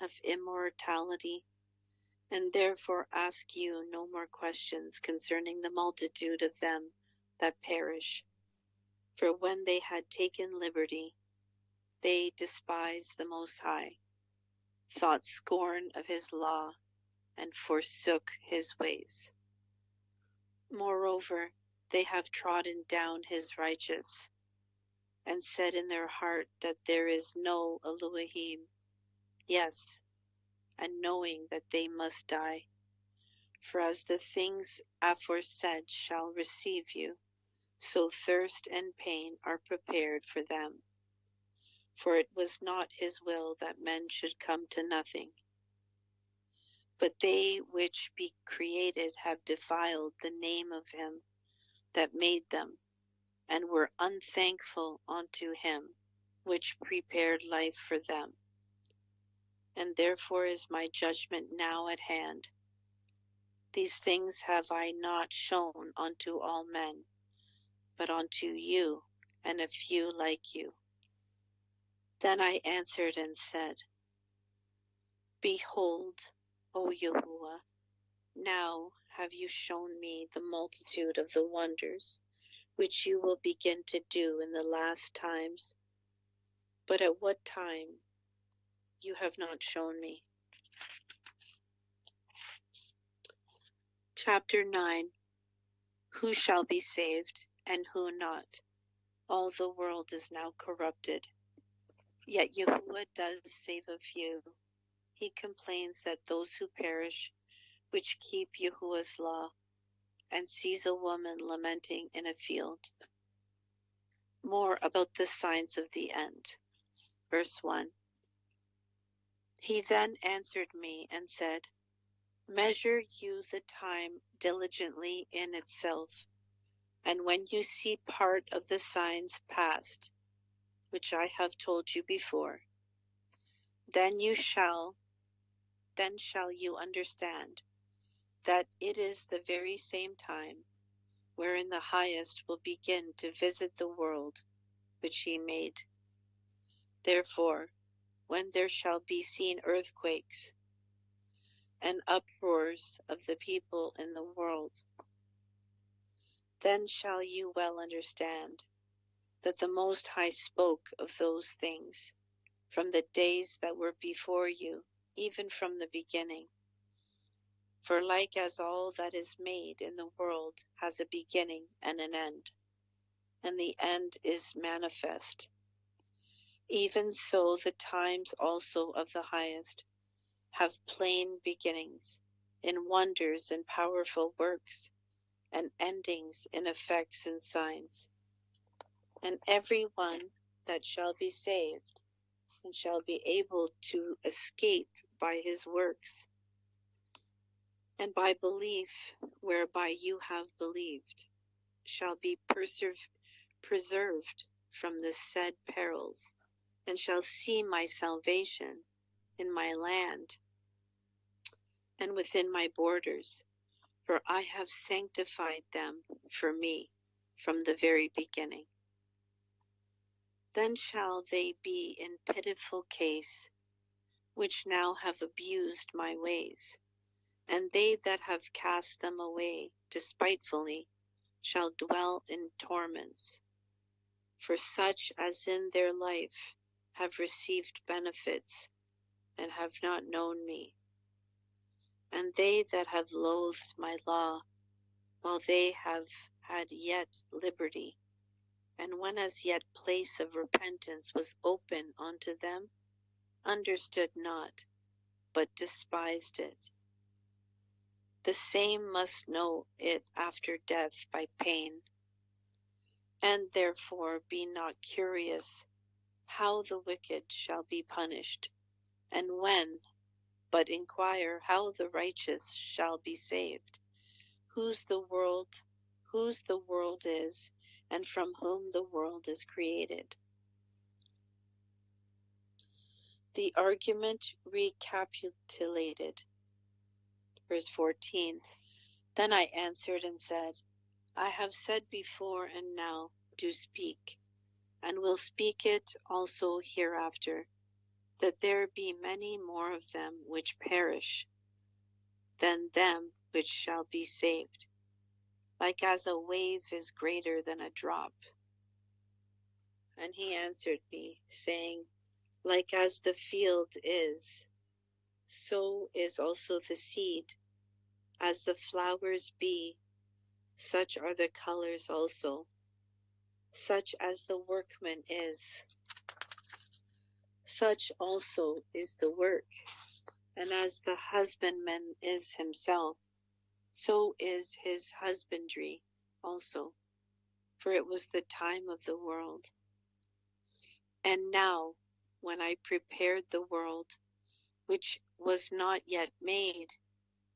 of immortality, and therefore ask you no more questions concerning the multitude of them that perish. For when they had taken liberty, they despised the Most High, thought scorn of his law, and forsook his ways. Moreover, they have trodden down his righteous, and said in their heart that there is no Elohim, yes, and knowing that they must die. For as the things aforesaid shall receive you, so thirst and pain are prepared for them. For it was not his will that men should come to nothing. But they which be created have defiled the name of him that made them, and were unthankful unto him which prepared life for them. And therefore is my judgment now at hand. These things have I not shown unto all men, but unto you, and a few like you. Then I answered and said, Behold, O YaHuAH, now have you shown me the multitude of the wonders which you will begin to do in the last times. But at what time you have not shown me. Chapter 9. Who shall be saved, and who not? All the world is now corrupted. Yet YaHuAH does save a few. He complains that those who perish, which keep YaHuAH's law, and sees a woman lamenting in a field. More about the signs of the end. Verse 1. He then answered me and said, Measure you the time diligently in itself, and when you see part of the signs past, which I have told you before, then shall you understand that it is the very same time wherein the Highest will begin to visit the world which he made. Therefore, when there shall be seen earthquakes and uproars of the people in the world, then shall you well understand that the Most High spoke of those things from the days that were before you, even from the beginning. For like as all that is made in the world has a beginning and an end, and the end is manifest, even so the times also of the Highest have plain beginnings in wonders and powerful works, and endings in effects and signs. And every one that shall be saved, and shall be able to escape by his works, and by belief whereby you have believed, shall be preserved from the said perils, and shall see my salvation in my land and within my borders, for I have sanctified them for me from the very beginning. Then shall they be in pitiful case, which now have abused my ways, and they that have cast them away despitefully shall dwell in torments. For such as in their life have received benefits, and have not known me, and they that have loathed my law, while they have had yet liberty, and when as yet place of repentance was open unto them, understood not, but despised it. The same must know it after death by pain, and therefore be not curious how the wicked shall be punished, and when, but inquire how the righteous shall be saved, whose the world is, and from whom the world is created. The argument recapitulated. Verse 14. Then I answered and said, I have said before and now do speak, and will speak it also hereafter, that there be many more of them which perish than them which shall be saved. Like as a wave is greater than a drop. And he answered me, saying, like as the field is, so is also the seed. As the flowers be, such are the colors also. Such as the workman is, such also is the work. And as the husbandman is himself, so is his husbandry also. For it was the time of the world. And now, when I prepared the world, which was not yet made,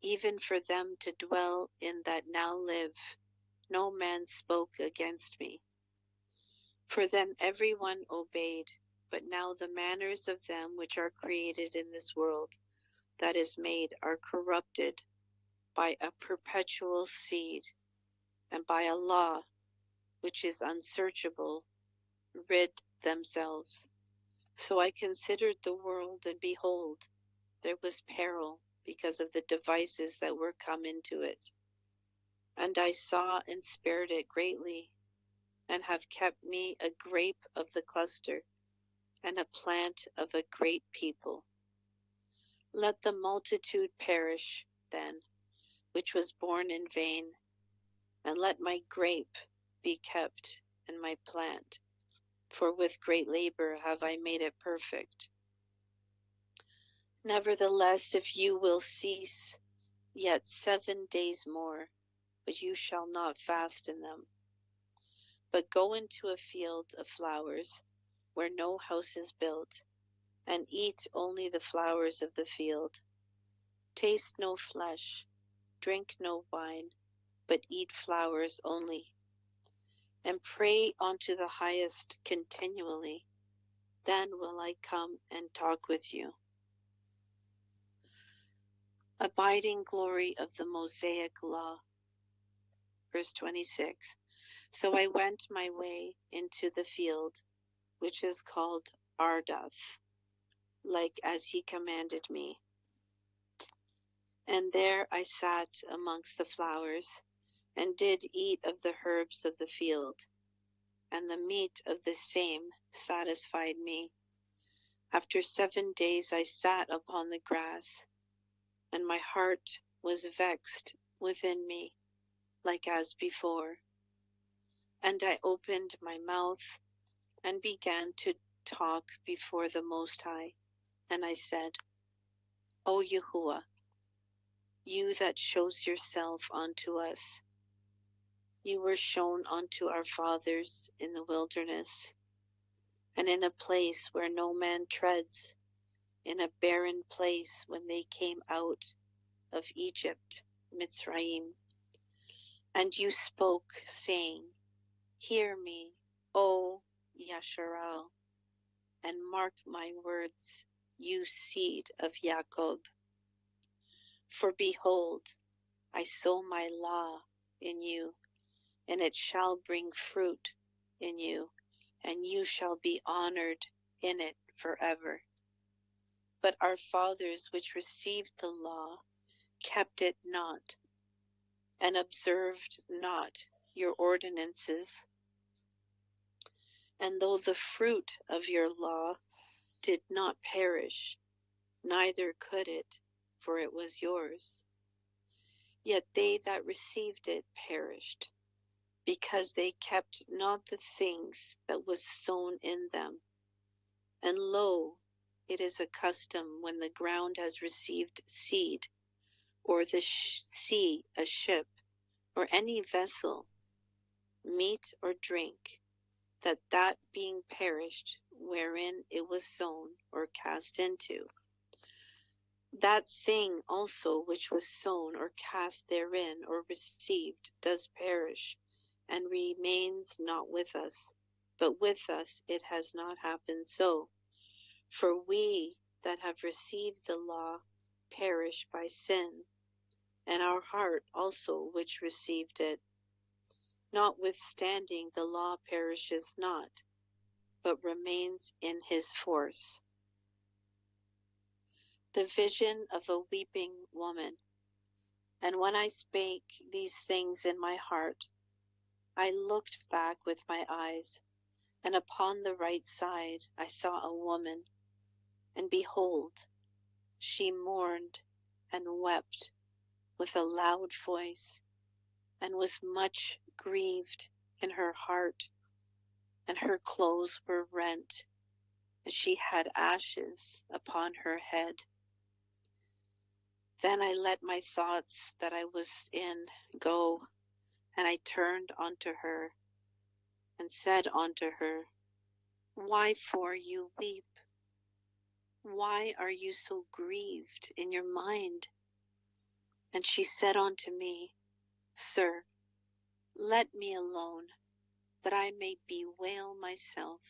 even for them to dwell in that now live, no man spoke against me. For then every one obeyed, but now the manners of them which are created in this world that is made are corrupted by a perpetual seed, and by a law which is unsearchable, rid themselves. So I considered the world, and behold, there was peril because of the devices that were come into it. And I saw and spared it greatly, and have kept me a grape of the cluster, and a plant of a great people. Let the multitude perish, then, which was born in vain, and let my grape be kept, and my plant, for with great labor have I made it perfect. Nevertheless, if you will cease yet 7 days more, but you shall not fast in them, but go into a field of flowers, where no house is built, and eat only the flowers of the field. Taste no flesh, drink no wine, but eat flowers only. And pray unto the highest continually. Then will I come and talk with you. Abiding glory of the Mosaic law. Verse 26. So I went my way into the field, which is called Ardath, like as he commanded me. And there I sat amongst the flowers, and did eat of the herbs of the field, and the meat of the same satisfied me. After 7 days I sat upon the grass, and my heart was vexed within me, like as before. And I opened my mouth, and began to talk before the Most High, and I said, O YaHuAH, you that shows yourself unto us, you were shown unto our fathers in the wilderness, and in a place where no man treads, in a barren place when they came out of Egypt, Mitzrayim. And you spoke, saying, hear me, O Yasharal, and mark my words, you seed of Jacob. For behold, I sow my law in you, and it shall bring fruit in you, and you shall be honored in it forever. But our fathers which received the law kept it not, and observed not your ordinances. And though the fruit of your law did not perish, neither could it, for it was yours. Yet they that received it perished, because they kept not the things that was sown in them. And lo, it is a custom when the ground has received seed, or the sea a ship, or any vessel, meat or drink, that that being perished wherein it was sown or cast into, that thing also which was sown or cast therein or received does perish and remains not with us. But with us it has not happened so. For we that have received the law perish by sin, and our heart also which received it. Notwithstanding the law perishes not, but remains in his force. The vision of a weeping woman. And when I spake these things in my heart, I looked back with my eyes, and upon the right side I saw a woman, and behold, she mourned and wept with a loud voice, and was much grieved in her heart, and her clothes were rent, and she had ashes upon her head. Then I let my thoughts that I was in go, and I turned unto her, and said unto her, Wherefore you weep? Why are you so grieved in your mind? And she said unto me, Sir, let me alone, that I may bewail myself,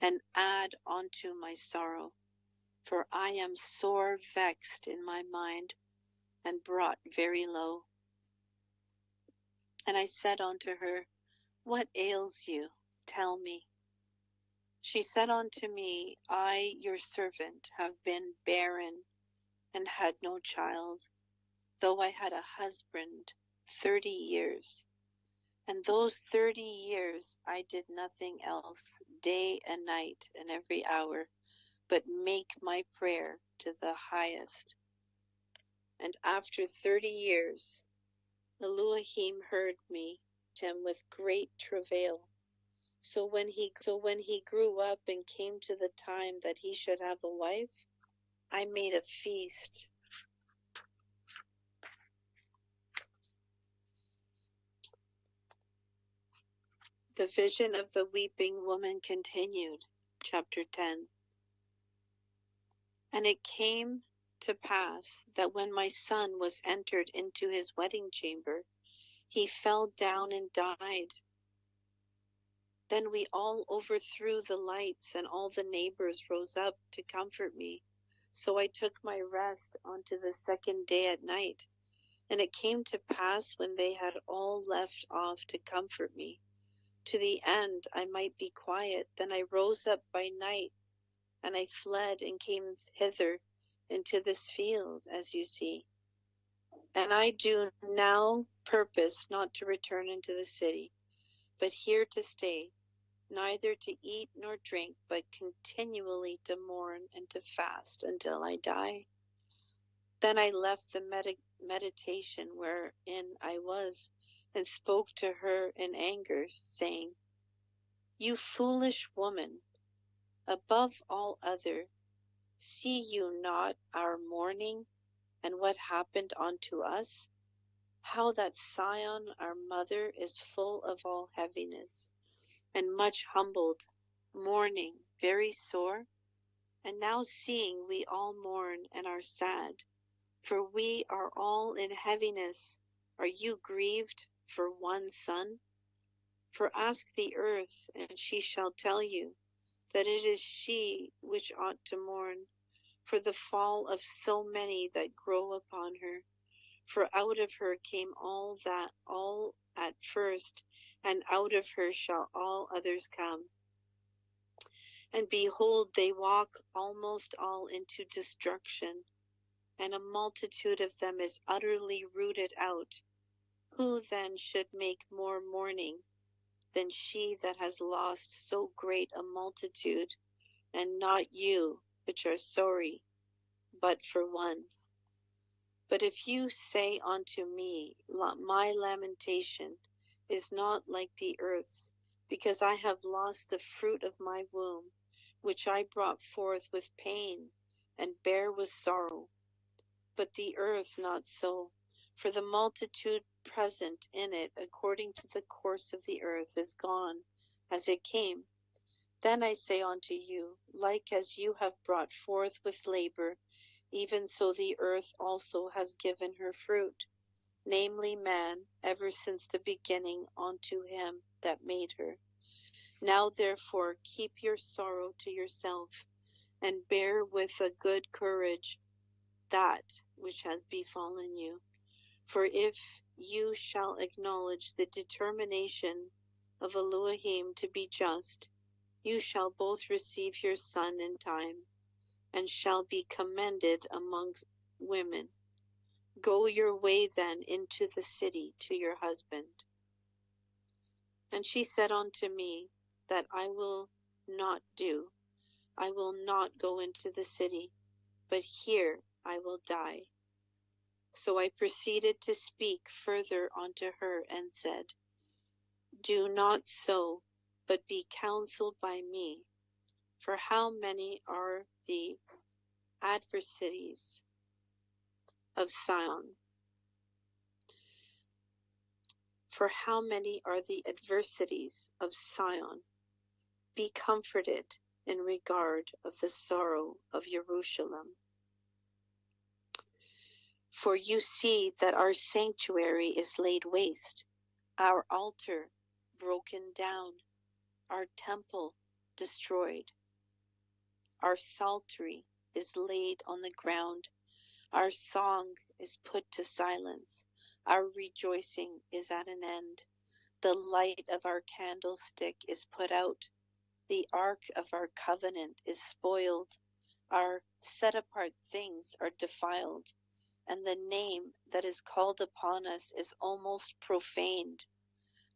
and add unto my sorrow. For I am sore vexed in my mind, and brought very low. And I said unto her, What ails you? Tell me. She said unto me, I, your servant, have been barren, and had no child, though I had a husband 30 years. And those 30 years I did nothing else, day and night, and every hour, but make my prayer to the highest. And after 30 years, Elohim heard me, him with great travail. So when he grew up and came to the time that he should have a wife, I made a feast. The vision of the weeping woman continued. Chapter 10. And it came to pass that when my son was entered into his wedding chamber, he fell down and died. Then we all overthrew the lights, and all the neighbors rose up to comfort me. So I took my rest unto the second day at night. And it came to pass, when they had all left off to comfort me, to the end I might be quiet, then I rose up by night, and I fled and came hither into this field, as you see. And I do now purpose not to return into the city, but here to stay, neither to eat nor drink, but continually to mourn and to fast until I die. Then I left the meditation wherein I was, and spoke to her in anger, saying, You foolish woman, above all other, see you not our mourning, and what happened unto us? How that Sion our mother is full of all heaviness, and much humbled, mourning, very sore? And now seeing we all mourn and are sad, for we are all in heaviness, are you grieved for one son? For ask the earth, and she shall tell you, that it is she which ought to mourn, for the fall of so many that grow upon her. For out of her came all at first, and out of her shall all others come. And behold, they walk almost all into destruction, and a multitude of them is utterly rooted out. Who then should make more mourning than she that has lost so great a multitude, and not you which are sorry, but for one? But if you say unto me, My lamentation is not like the earth's, because I have lost the fruit of my womb, which I brought forth with pain, and bare with sorrow. But the earth not so, for the multitude present in it, according to the course of the earth, is gone as it came. Then I say unto you, like as you have brought forth with labor, even so the earth also has given her fruit. namely man, ever since the beginning, unto him that made her. Now therefore keep your sorrow to yourself, and bear with a good courage that which has befallen you. For if you shall acknowledge the determination of Elohim to be just, you shall both receive your son in time, and shall be commended amongst women. Go your way then into the city to your husband. And she said unto me, that I will not do. I will not go into the city, but here I will die. So I proceeded to speak further unto her, and said, Do not so, but be counseled by me. For how many are the adversities of Sion? For how many are the adversities of Sion? Be comforted in regard of the sorrow of Jerusalem. For you see that our sanctuary is laid waste, our altar broken down, our temple destroyed. Our psaltery is laid on the ground, our song is put to silence, our rejoicing is at an end. The light of our candlestick is put out, the ark of our covenant is spoiled, our set apart things are defiled, and the name that is called upon us is almost profaned.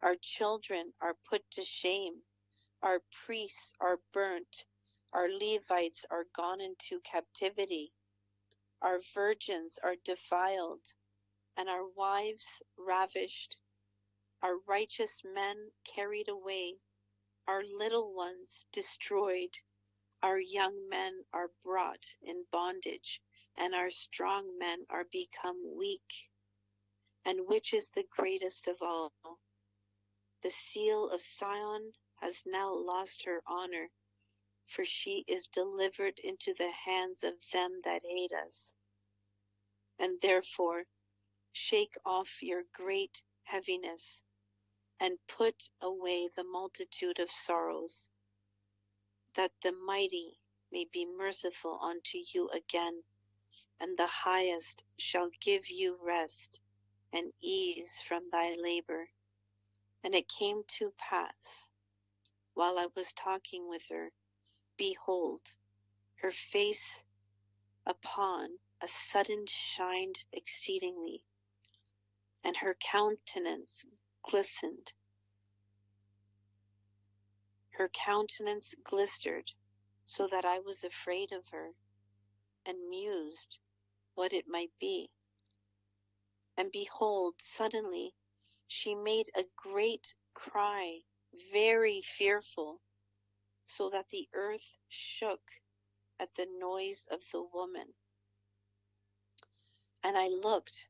Our children are put to shame, our priests are burnt, our Levites are gone into captivity, our virgins are defiled, and our wives ravished, our righteous men carried away, our little ones destroyed, our young men are brought in bondage, and our strong men are become weak. And which is the greatest of all? The seal of Sion has now lost her honor, for she is delivered into the hands of them that hate us. And therefore shake off your great heaviness, and put away the multitude of sorrows, that the mighty may be merciful unto you again, and the highest shall give you rest and ease from thy labor. And it came to pass, while I was talking with her, behold, her face upon a sudden shined exceedingly, and her countenance glistened. Her countenance glistered, so that I was afraid of her, and mused what it might be. And behold, suddenly she made a great cry, very fearful, so that the earth shook at the noise of the woman. And I looked,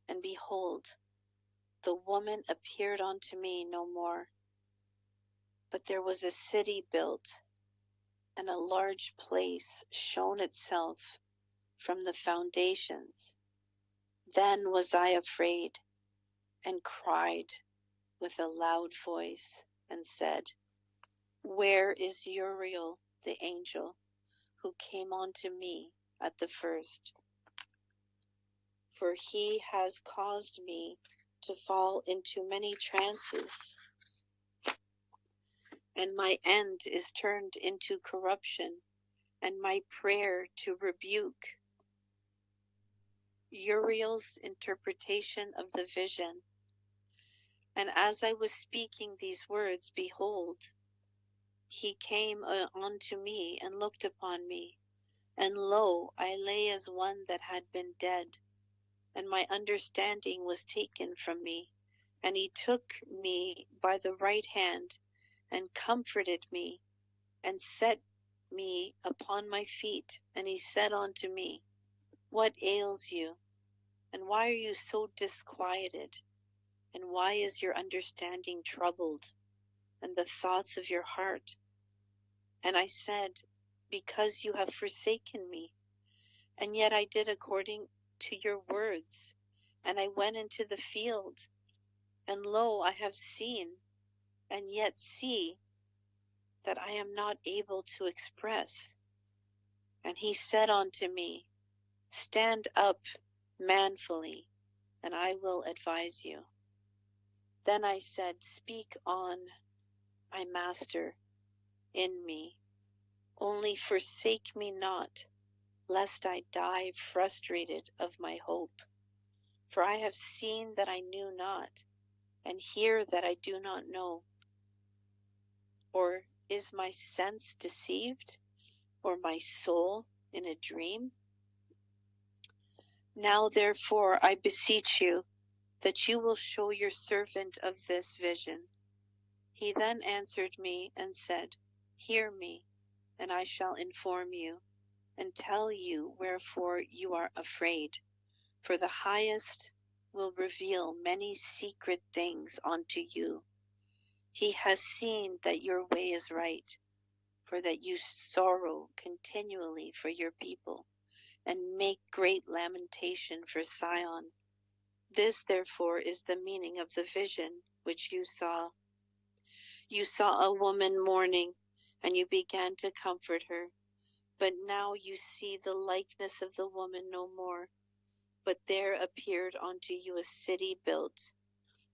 and behold, the woman appeared unto me no more. But there was a city built, and a large place shone itself from the foundations. Then was I afraid, and cried with a loud voice, and said, Where is Uriel the angel, who came unto me at the first? For he has caused me to fall into many trances, and my end is turned into corruption, and my prayer to rebuke. Uriel's interpretation of the vision. And as I was speaking these words, behold, he came unto me and looked upon me, and lo, I lay as one that had been dead, and my understanding was taken from me. And he took me by the right hand, and comforted me, and set me upon my feet. And he said unto me, What ails you? And why are you so disquieted? And why is your understanding troubled, and the thoughts of your heart? And I said, Because you have forsaken me, and yet I did according to your words. And I went into the field, and lo, I have seen, and yet see, that I am not able to express. And he said unto me, Stand up manfully, and I will advise you. Then I said, Speak on, my master, in me. Only forsake me not, lest I die frustrated of my hope. For I have seen that I knew not, and hear that I do not know. Or is my sense deceived, or my soul in a dream? Now therefore I beseech you, that you will show your servant of this vision. He then answered me and said, Hear me, and I shall inform you, and tell you wherefore you are afraid. For the Highest will reveal many secret things unto you. He has seen that your way is right, for that you sorrow continually for your people, and make great lamentation for Sion. This therefore is the meaning of the vision which you saw. You saw a woman mourning, and you began to comfort her. But now you see the likeness of the woman no more. But there appeared unto you a city built,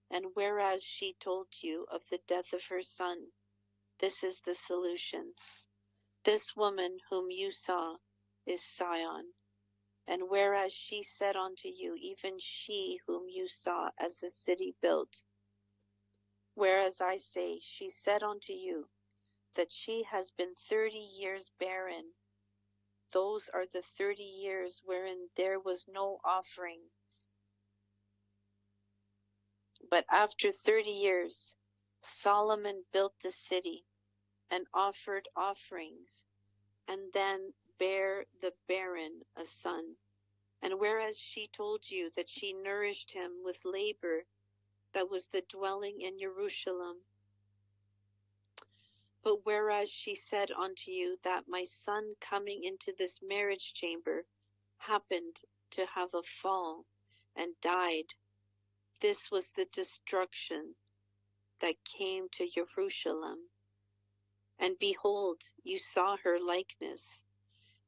and whereas she told you of the death of her son, this is the solution. This woman whom you saw is Sion, and whereas she said unto you, even she whom you saw as a city built, whereas I say, she said unto you, that she has been 30 years barren. Those are the 30 years wherein there was no offering. But after 30 years, Solomon built the city and offered offerings, and then bare the barren a son. And whereas she told you that she nourished him with labor, that was the dwelling in Jerusalem. But whereas she said unto you that my son coming into this marriage chamber happened to have a fall and died, this was the destruction that came to Jerusalem. And behold, you saw her likeness,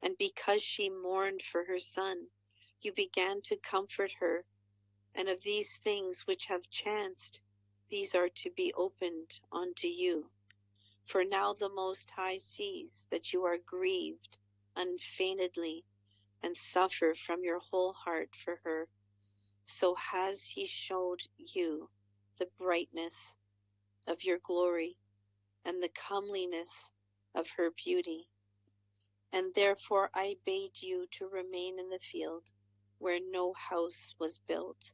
and because she mourned for her son, you began to comfort her. And of these things which have chanced, these are to be opened unto you. For now the Most High sees that you are grieved unfeignedly, and suffer from your whole heart for her. So has he showed you the brightness of your glory, and the comeliness of her beauty. And therefore I bade you to remain in the field, where no house was built.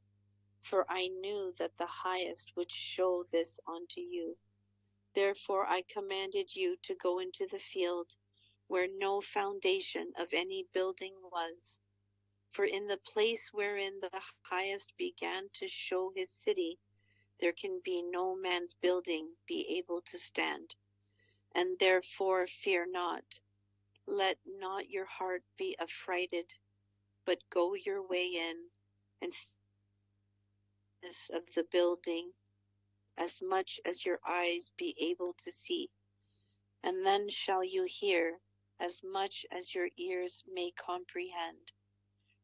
For I knew that the Highest would show this unto you. Therefore I commanded you to go into the field, where no foundation of any building was. For in the place wherein the Highest began to show his city, there can be no man's building be able to stand. And therefore fear not, let not your heart be affrighted, but go your way in, and see of the building, as much as your eyes be able to see. And then shall you hear, as much as your ears may comprehend.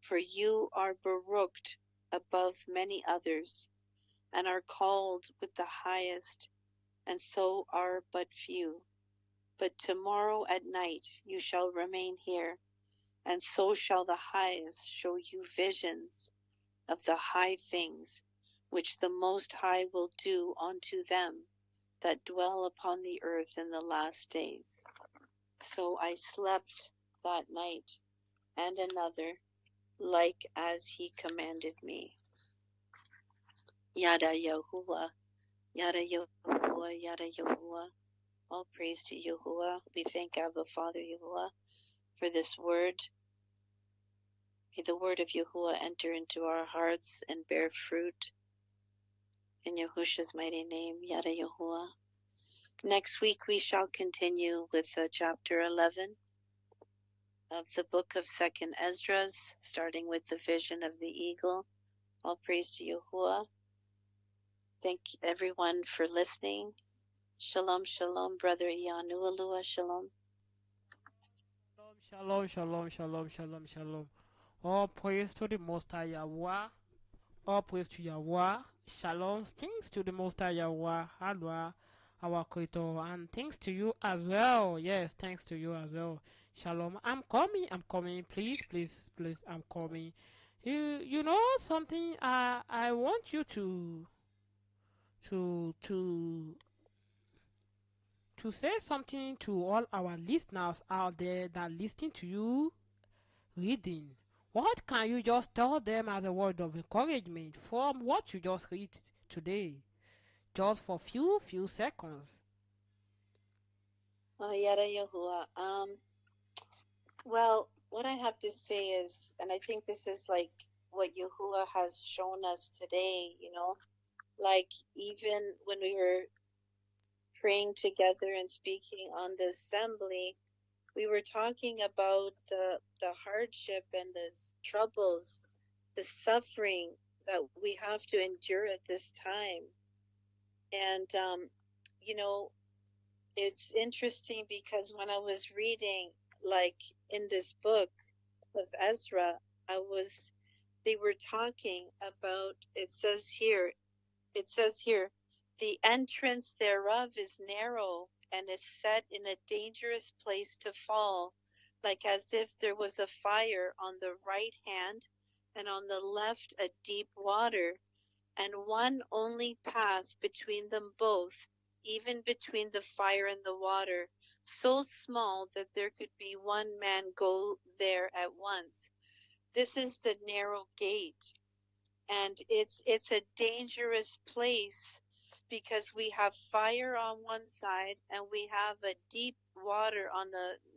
For you are baruched above many others, and are called with the highest, and so are but few. But tomorrow at night you shall remain here, and so shall the Highest show you visions of the high things, which the Most High will do unto them that dwell upon the earth in the last days. So I slept that night, and another, like as he commanded me. YaHuAH, YaHuAH, YaHuAH. All praise to YaHuAH. We thank Abba Father YaHuAH for this word. May the word of YaHuAH enter into our hearts and bear fruit. In Yahushua's mighty name, YaHuAH. Next week we shall continue with chapter 11 of the book of 2ESDRAS, starting with the vision of the eagle, All praise to YaHuAH. Thank everyone for listening. Shalom, shalom, brother YaHuAH. Shalom. Shalom, shalom, shalom, shalom, shalom. All praise to the Most High YaHuAH. All praise to YaHuAH. Shalom. Thanks to the Most High YaHuAH, Allah, our Creator, and thanks to you as well. Yes, thanks to you as well. Shalom. I'm coming. Please, I'm coming. You know something? I want you to say something to all our listeners out there that listen to you reading. What can you just tell them as a word of encouragement from what you just read today? Just for few seconds. YaHuAH. Well, what I have to say is, and I think this is like what YaHuAH has shown us today, like even when we were praying together and speaking on the assembly, we were talking about the hardship and the troubles, the suffering that we have to endure at this time. And, it's interesting because when I was reading, like in this book of Ezra, they were talking about, it says here, the entrance thereof is narrow and is set in a dangerous place to fall, like as if there was a fire on the right hand and on the left a deep water, and one only path between them both, even between the fire and the water, so small that there could be one man go there at once. This is the narrow gate, and it's a dangerous place because we have fire on one side and we have a deep water on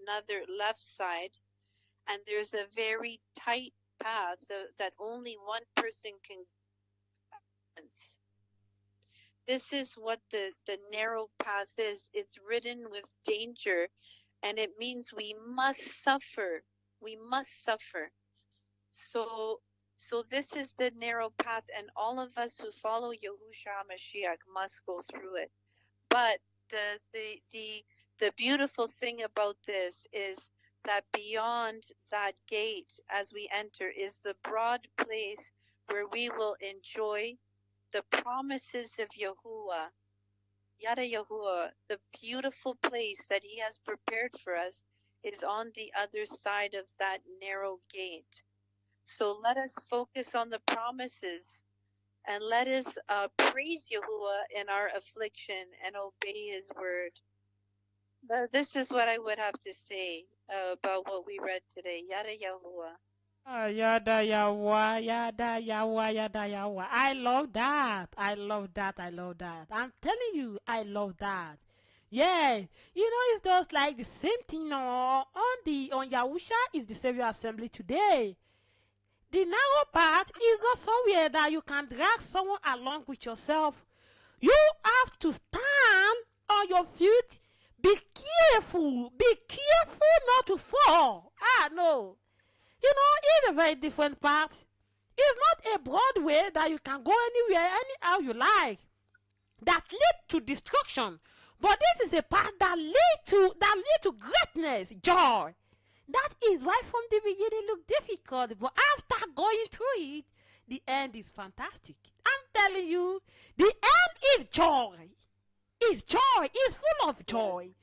another left side, and there's a very tight path that only one person can balance. This is what the narrow path is. It's ridden with danger, and it means we must suffer. We must suffer. So this is the narrow path, and all of us who follow Yahushua Mashiach must go through it. But the beautiful thing about this is that beyond that gate, as we enter, is the broad place where we will enjoy the promises of YaHuAH, YaHuAH. The beautiful place that He has prepared for us is on the other side of that narrow gate. So let us focus on the promises, and let us praise YaHuAH in our affliction and obey His word. This is what I would have to say about what we read today. YaHuAH. Yada YaHuAH, yada YaHuAH, yada YaHuAH. I love that. I'm telling you, I love that. Yeah, it's just like the same thing on YaHuSha is the Savior Assembly today. The narrow path is not somewhere that you can drag someone along with yourself. You have to stand on your feet. Be careful not to fall. No. It's a very different path. It's not a broad way that you can go anywhere, anyhow you like, that lead to destruction. But this is a path that lead to greatness, joy. That is why from the beginning look difficult, but after going through it, the end is fantastic. I'm telling you, the end is joy. It's joy. It's full of joy. Yes.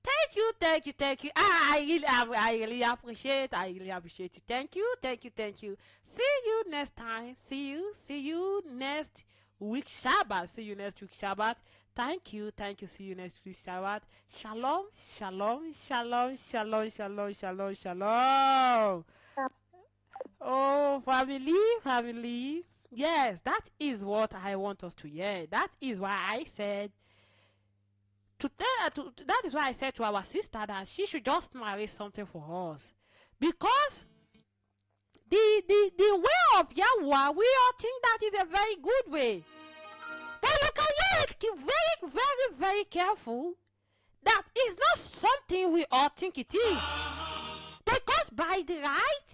Thank you. I really appreciate it. Thank you. See you next time. See you next week Shabbat. Thank you. See you next week Shabbat. Shalom. Oh, family. Yes, that is what I want us to hear. That is why I said that is why I said to our sister that she should just marry something for us, because the way of YaHuAH, we all think that is a very good way. But look at it, keep very careful. That is not something we all think it is, because by the right,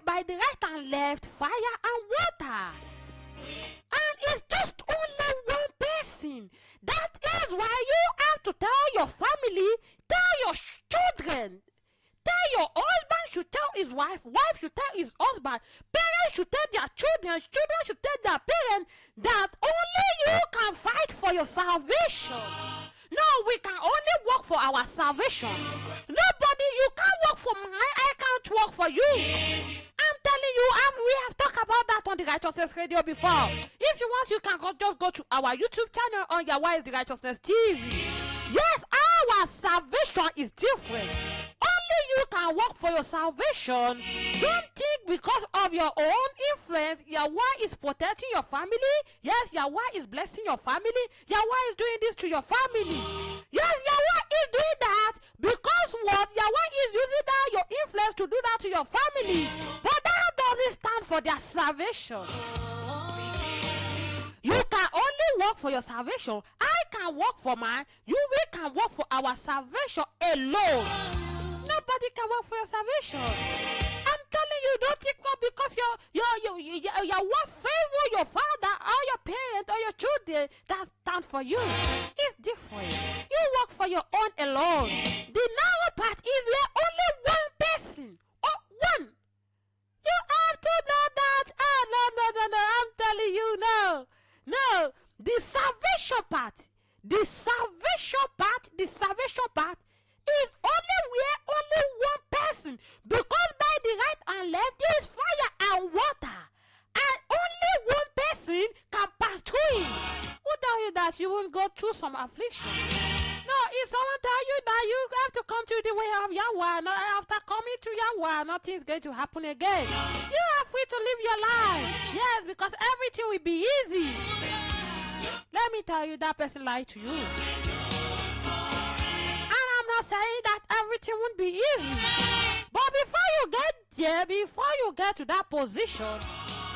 by by the right and left, fire and water. And it's just only one person. That is why you have to tell your family, tell your children, tell your husband should tell his wife, wife should tell his husband, parents should tell their children, children should tell their parents that only you can fight for your salvation. No, we can only work for our salvation. Nobody, you can't work for mine, I can't work for you. I'm telling you, we have talked about that on the Righteousness Radio before. If you want, you can just go to our YouTube channel on YaHuAH is the Righteousness TV. Yes, our salvation is different. Only you can work for your salvation. Don't think because of your own influence, YaHuAH is protecting your family. Yes, YaHuAH is blessing your family. YaHuAH is doing this to your family. Yes, YaHuAH is doing that because what? YaHuAH is using that your influence to do that to your family. But that doesn't stand for their salvation. You can only work for your salvation. I can work for mine. We can work for our salvation alone. Nobody can work for your salvation. I'm telling you, don't think well because your work favor your father or your parent or your children that stand for you. It's different. You work for your own alone. The narrow part is where only one person or one. You have to know that. No. I'm telling you, no. No, the salvation part is only where only one person, because by the right and left there is fire and water, and only one person can pass through it. Who tell you that you won't go through some affliction? No, if someone tell you that you have to come to the way of YaHuAH, not after coming to YaHuAH, nothing is going to happen again. You are free to live your life. Yes, because everything will be easy. Let me tell you, that person lied to you. And I'm not saying that everything won't be easy. But before you get there, before you get to that position,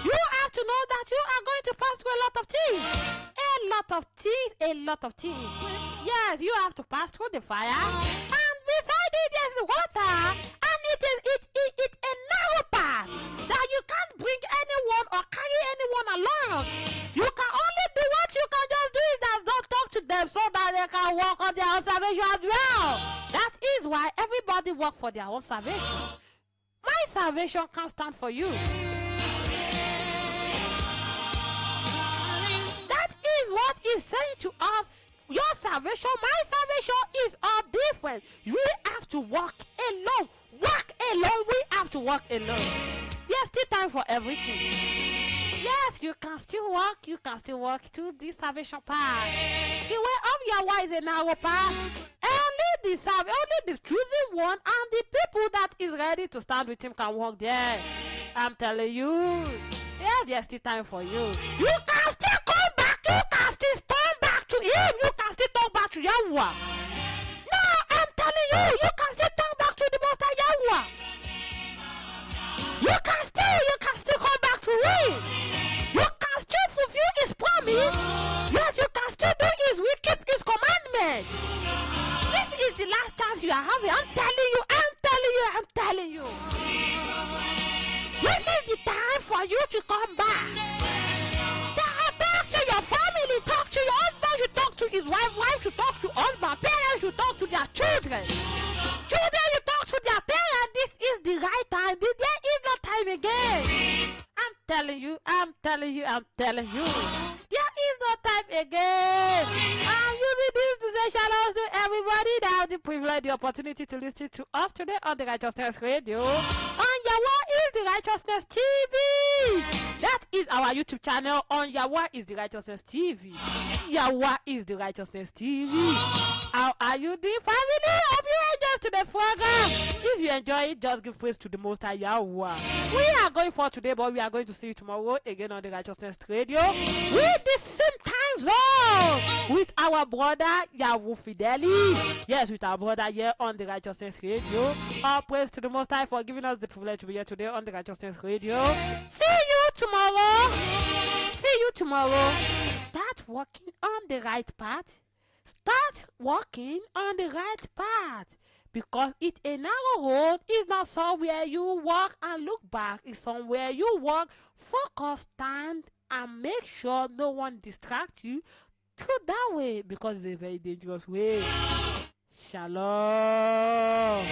you have to know that you are going to pass through a lot of things. A lot of things. Yes, you have to pass through the fire. And beside it, there's the water. And it is a narrow path that you can't bring anyone or carry anyone along. You can only do what you can just do is that don't talk to them so that they can work on their own salvation as well. That is why everybody work for their own salvation. My salvation can't stand for you. That is what he's saying to us. Your salvation, my salvation is all different. We have to walk alone. Walk alone. We have to walk alone. There's still time for everything. Yes, you can still walk. You can still walk to the salvation path. The way of YaHuAH is a narrow path. Only the choosing one and the people that is ready to stand with him can walk there. I'm telling you. Yeah, there's still time for you. You can still come back. You can still turn back to him. You can still turn back to YaHuAH. No, I'm telling you, you can still turn back to the Most High YaHuAH. You can still come back to him. You can still fulfill his promise. Yes, you can still do his will, keep his commandments. This is the last chance you are having. I'm telling you. This is the time for you to come back. Talk to your family, talk to your husband, you talk to his wife, wife should talk to husband, parents should talk to their children. Children, you talk to their parents. This is the right time. There is no time again. I'm telling you. There is no time again. I'm using this to say shout out to everybody that have the privilege, the opportunity to listen to us today on the Righteousness Radio. On YaHuAH is the Righteousness TV. That is our YouTube channel. On YaHuAH is the Righteousness TV. YaHuAH is the Righteousness TV. How are you doing, family? Hope you enjoyed today's program. If you enjoy it, just give praise to the Most High YaHuAH. We are going for today, but we are going to see you tomorrow again on the Righteousness Radio with the same time zone with our brother YaHuAH Fidelis. Yes, with our brother here on the Righteousness Radio. All praise to the Most High for giving us the privilege to be here today on the Righteousness Radio. See you tomorrow. Start walking on the right path. Start walking on the right path. because it's a narrow road. It's not somewhere you walk and look back. It's somewhere you walk, focus, stand, and make sure no one distracts you through that way, because it's a very dangerous way. Shalom.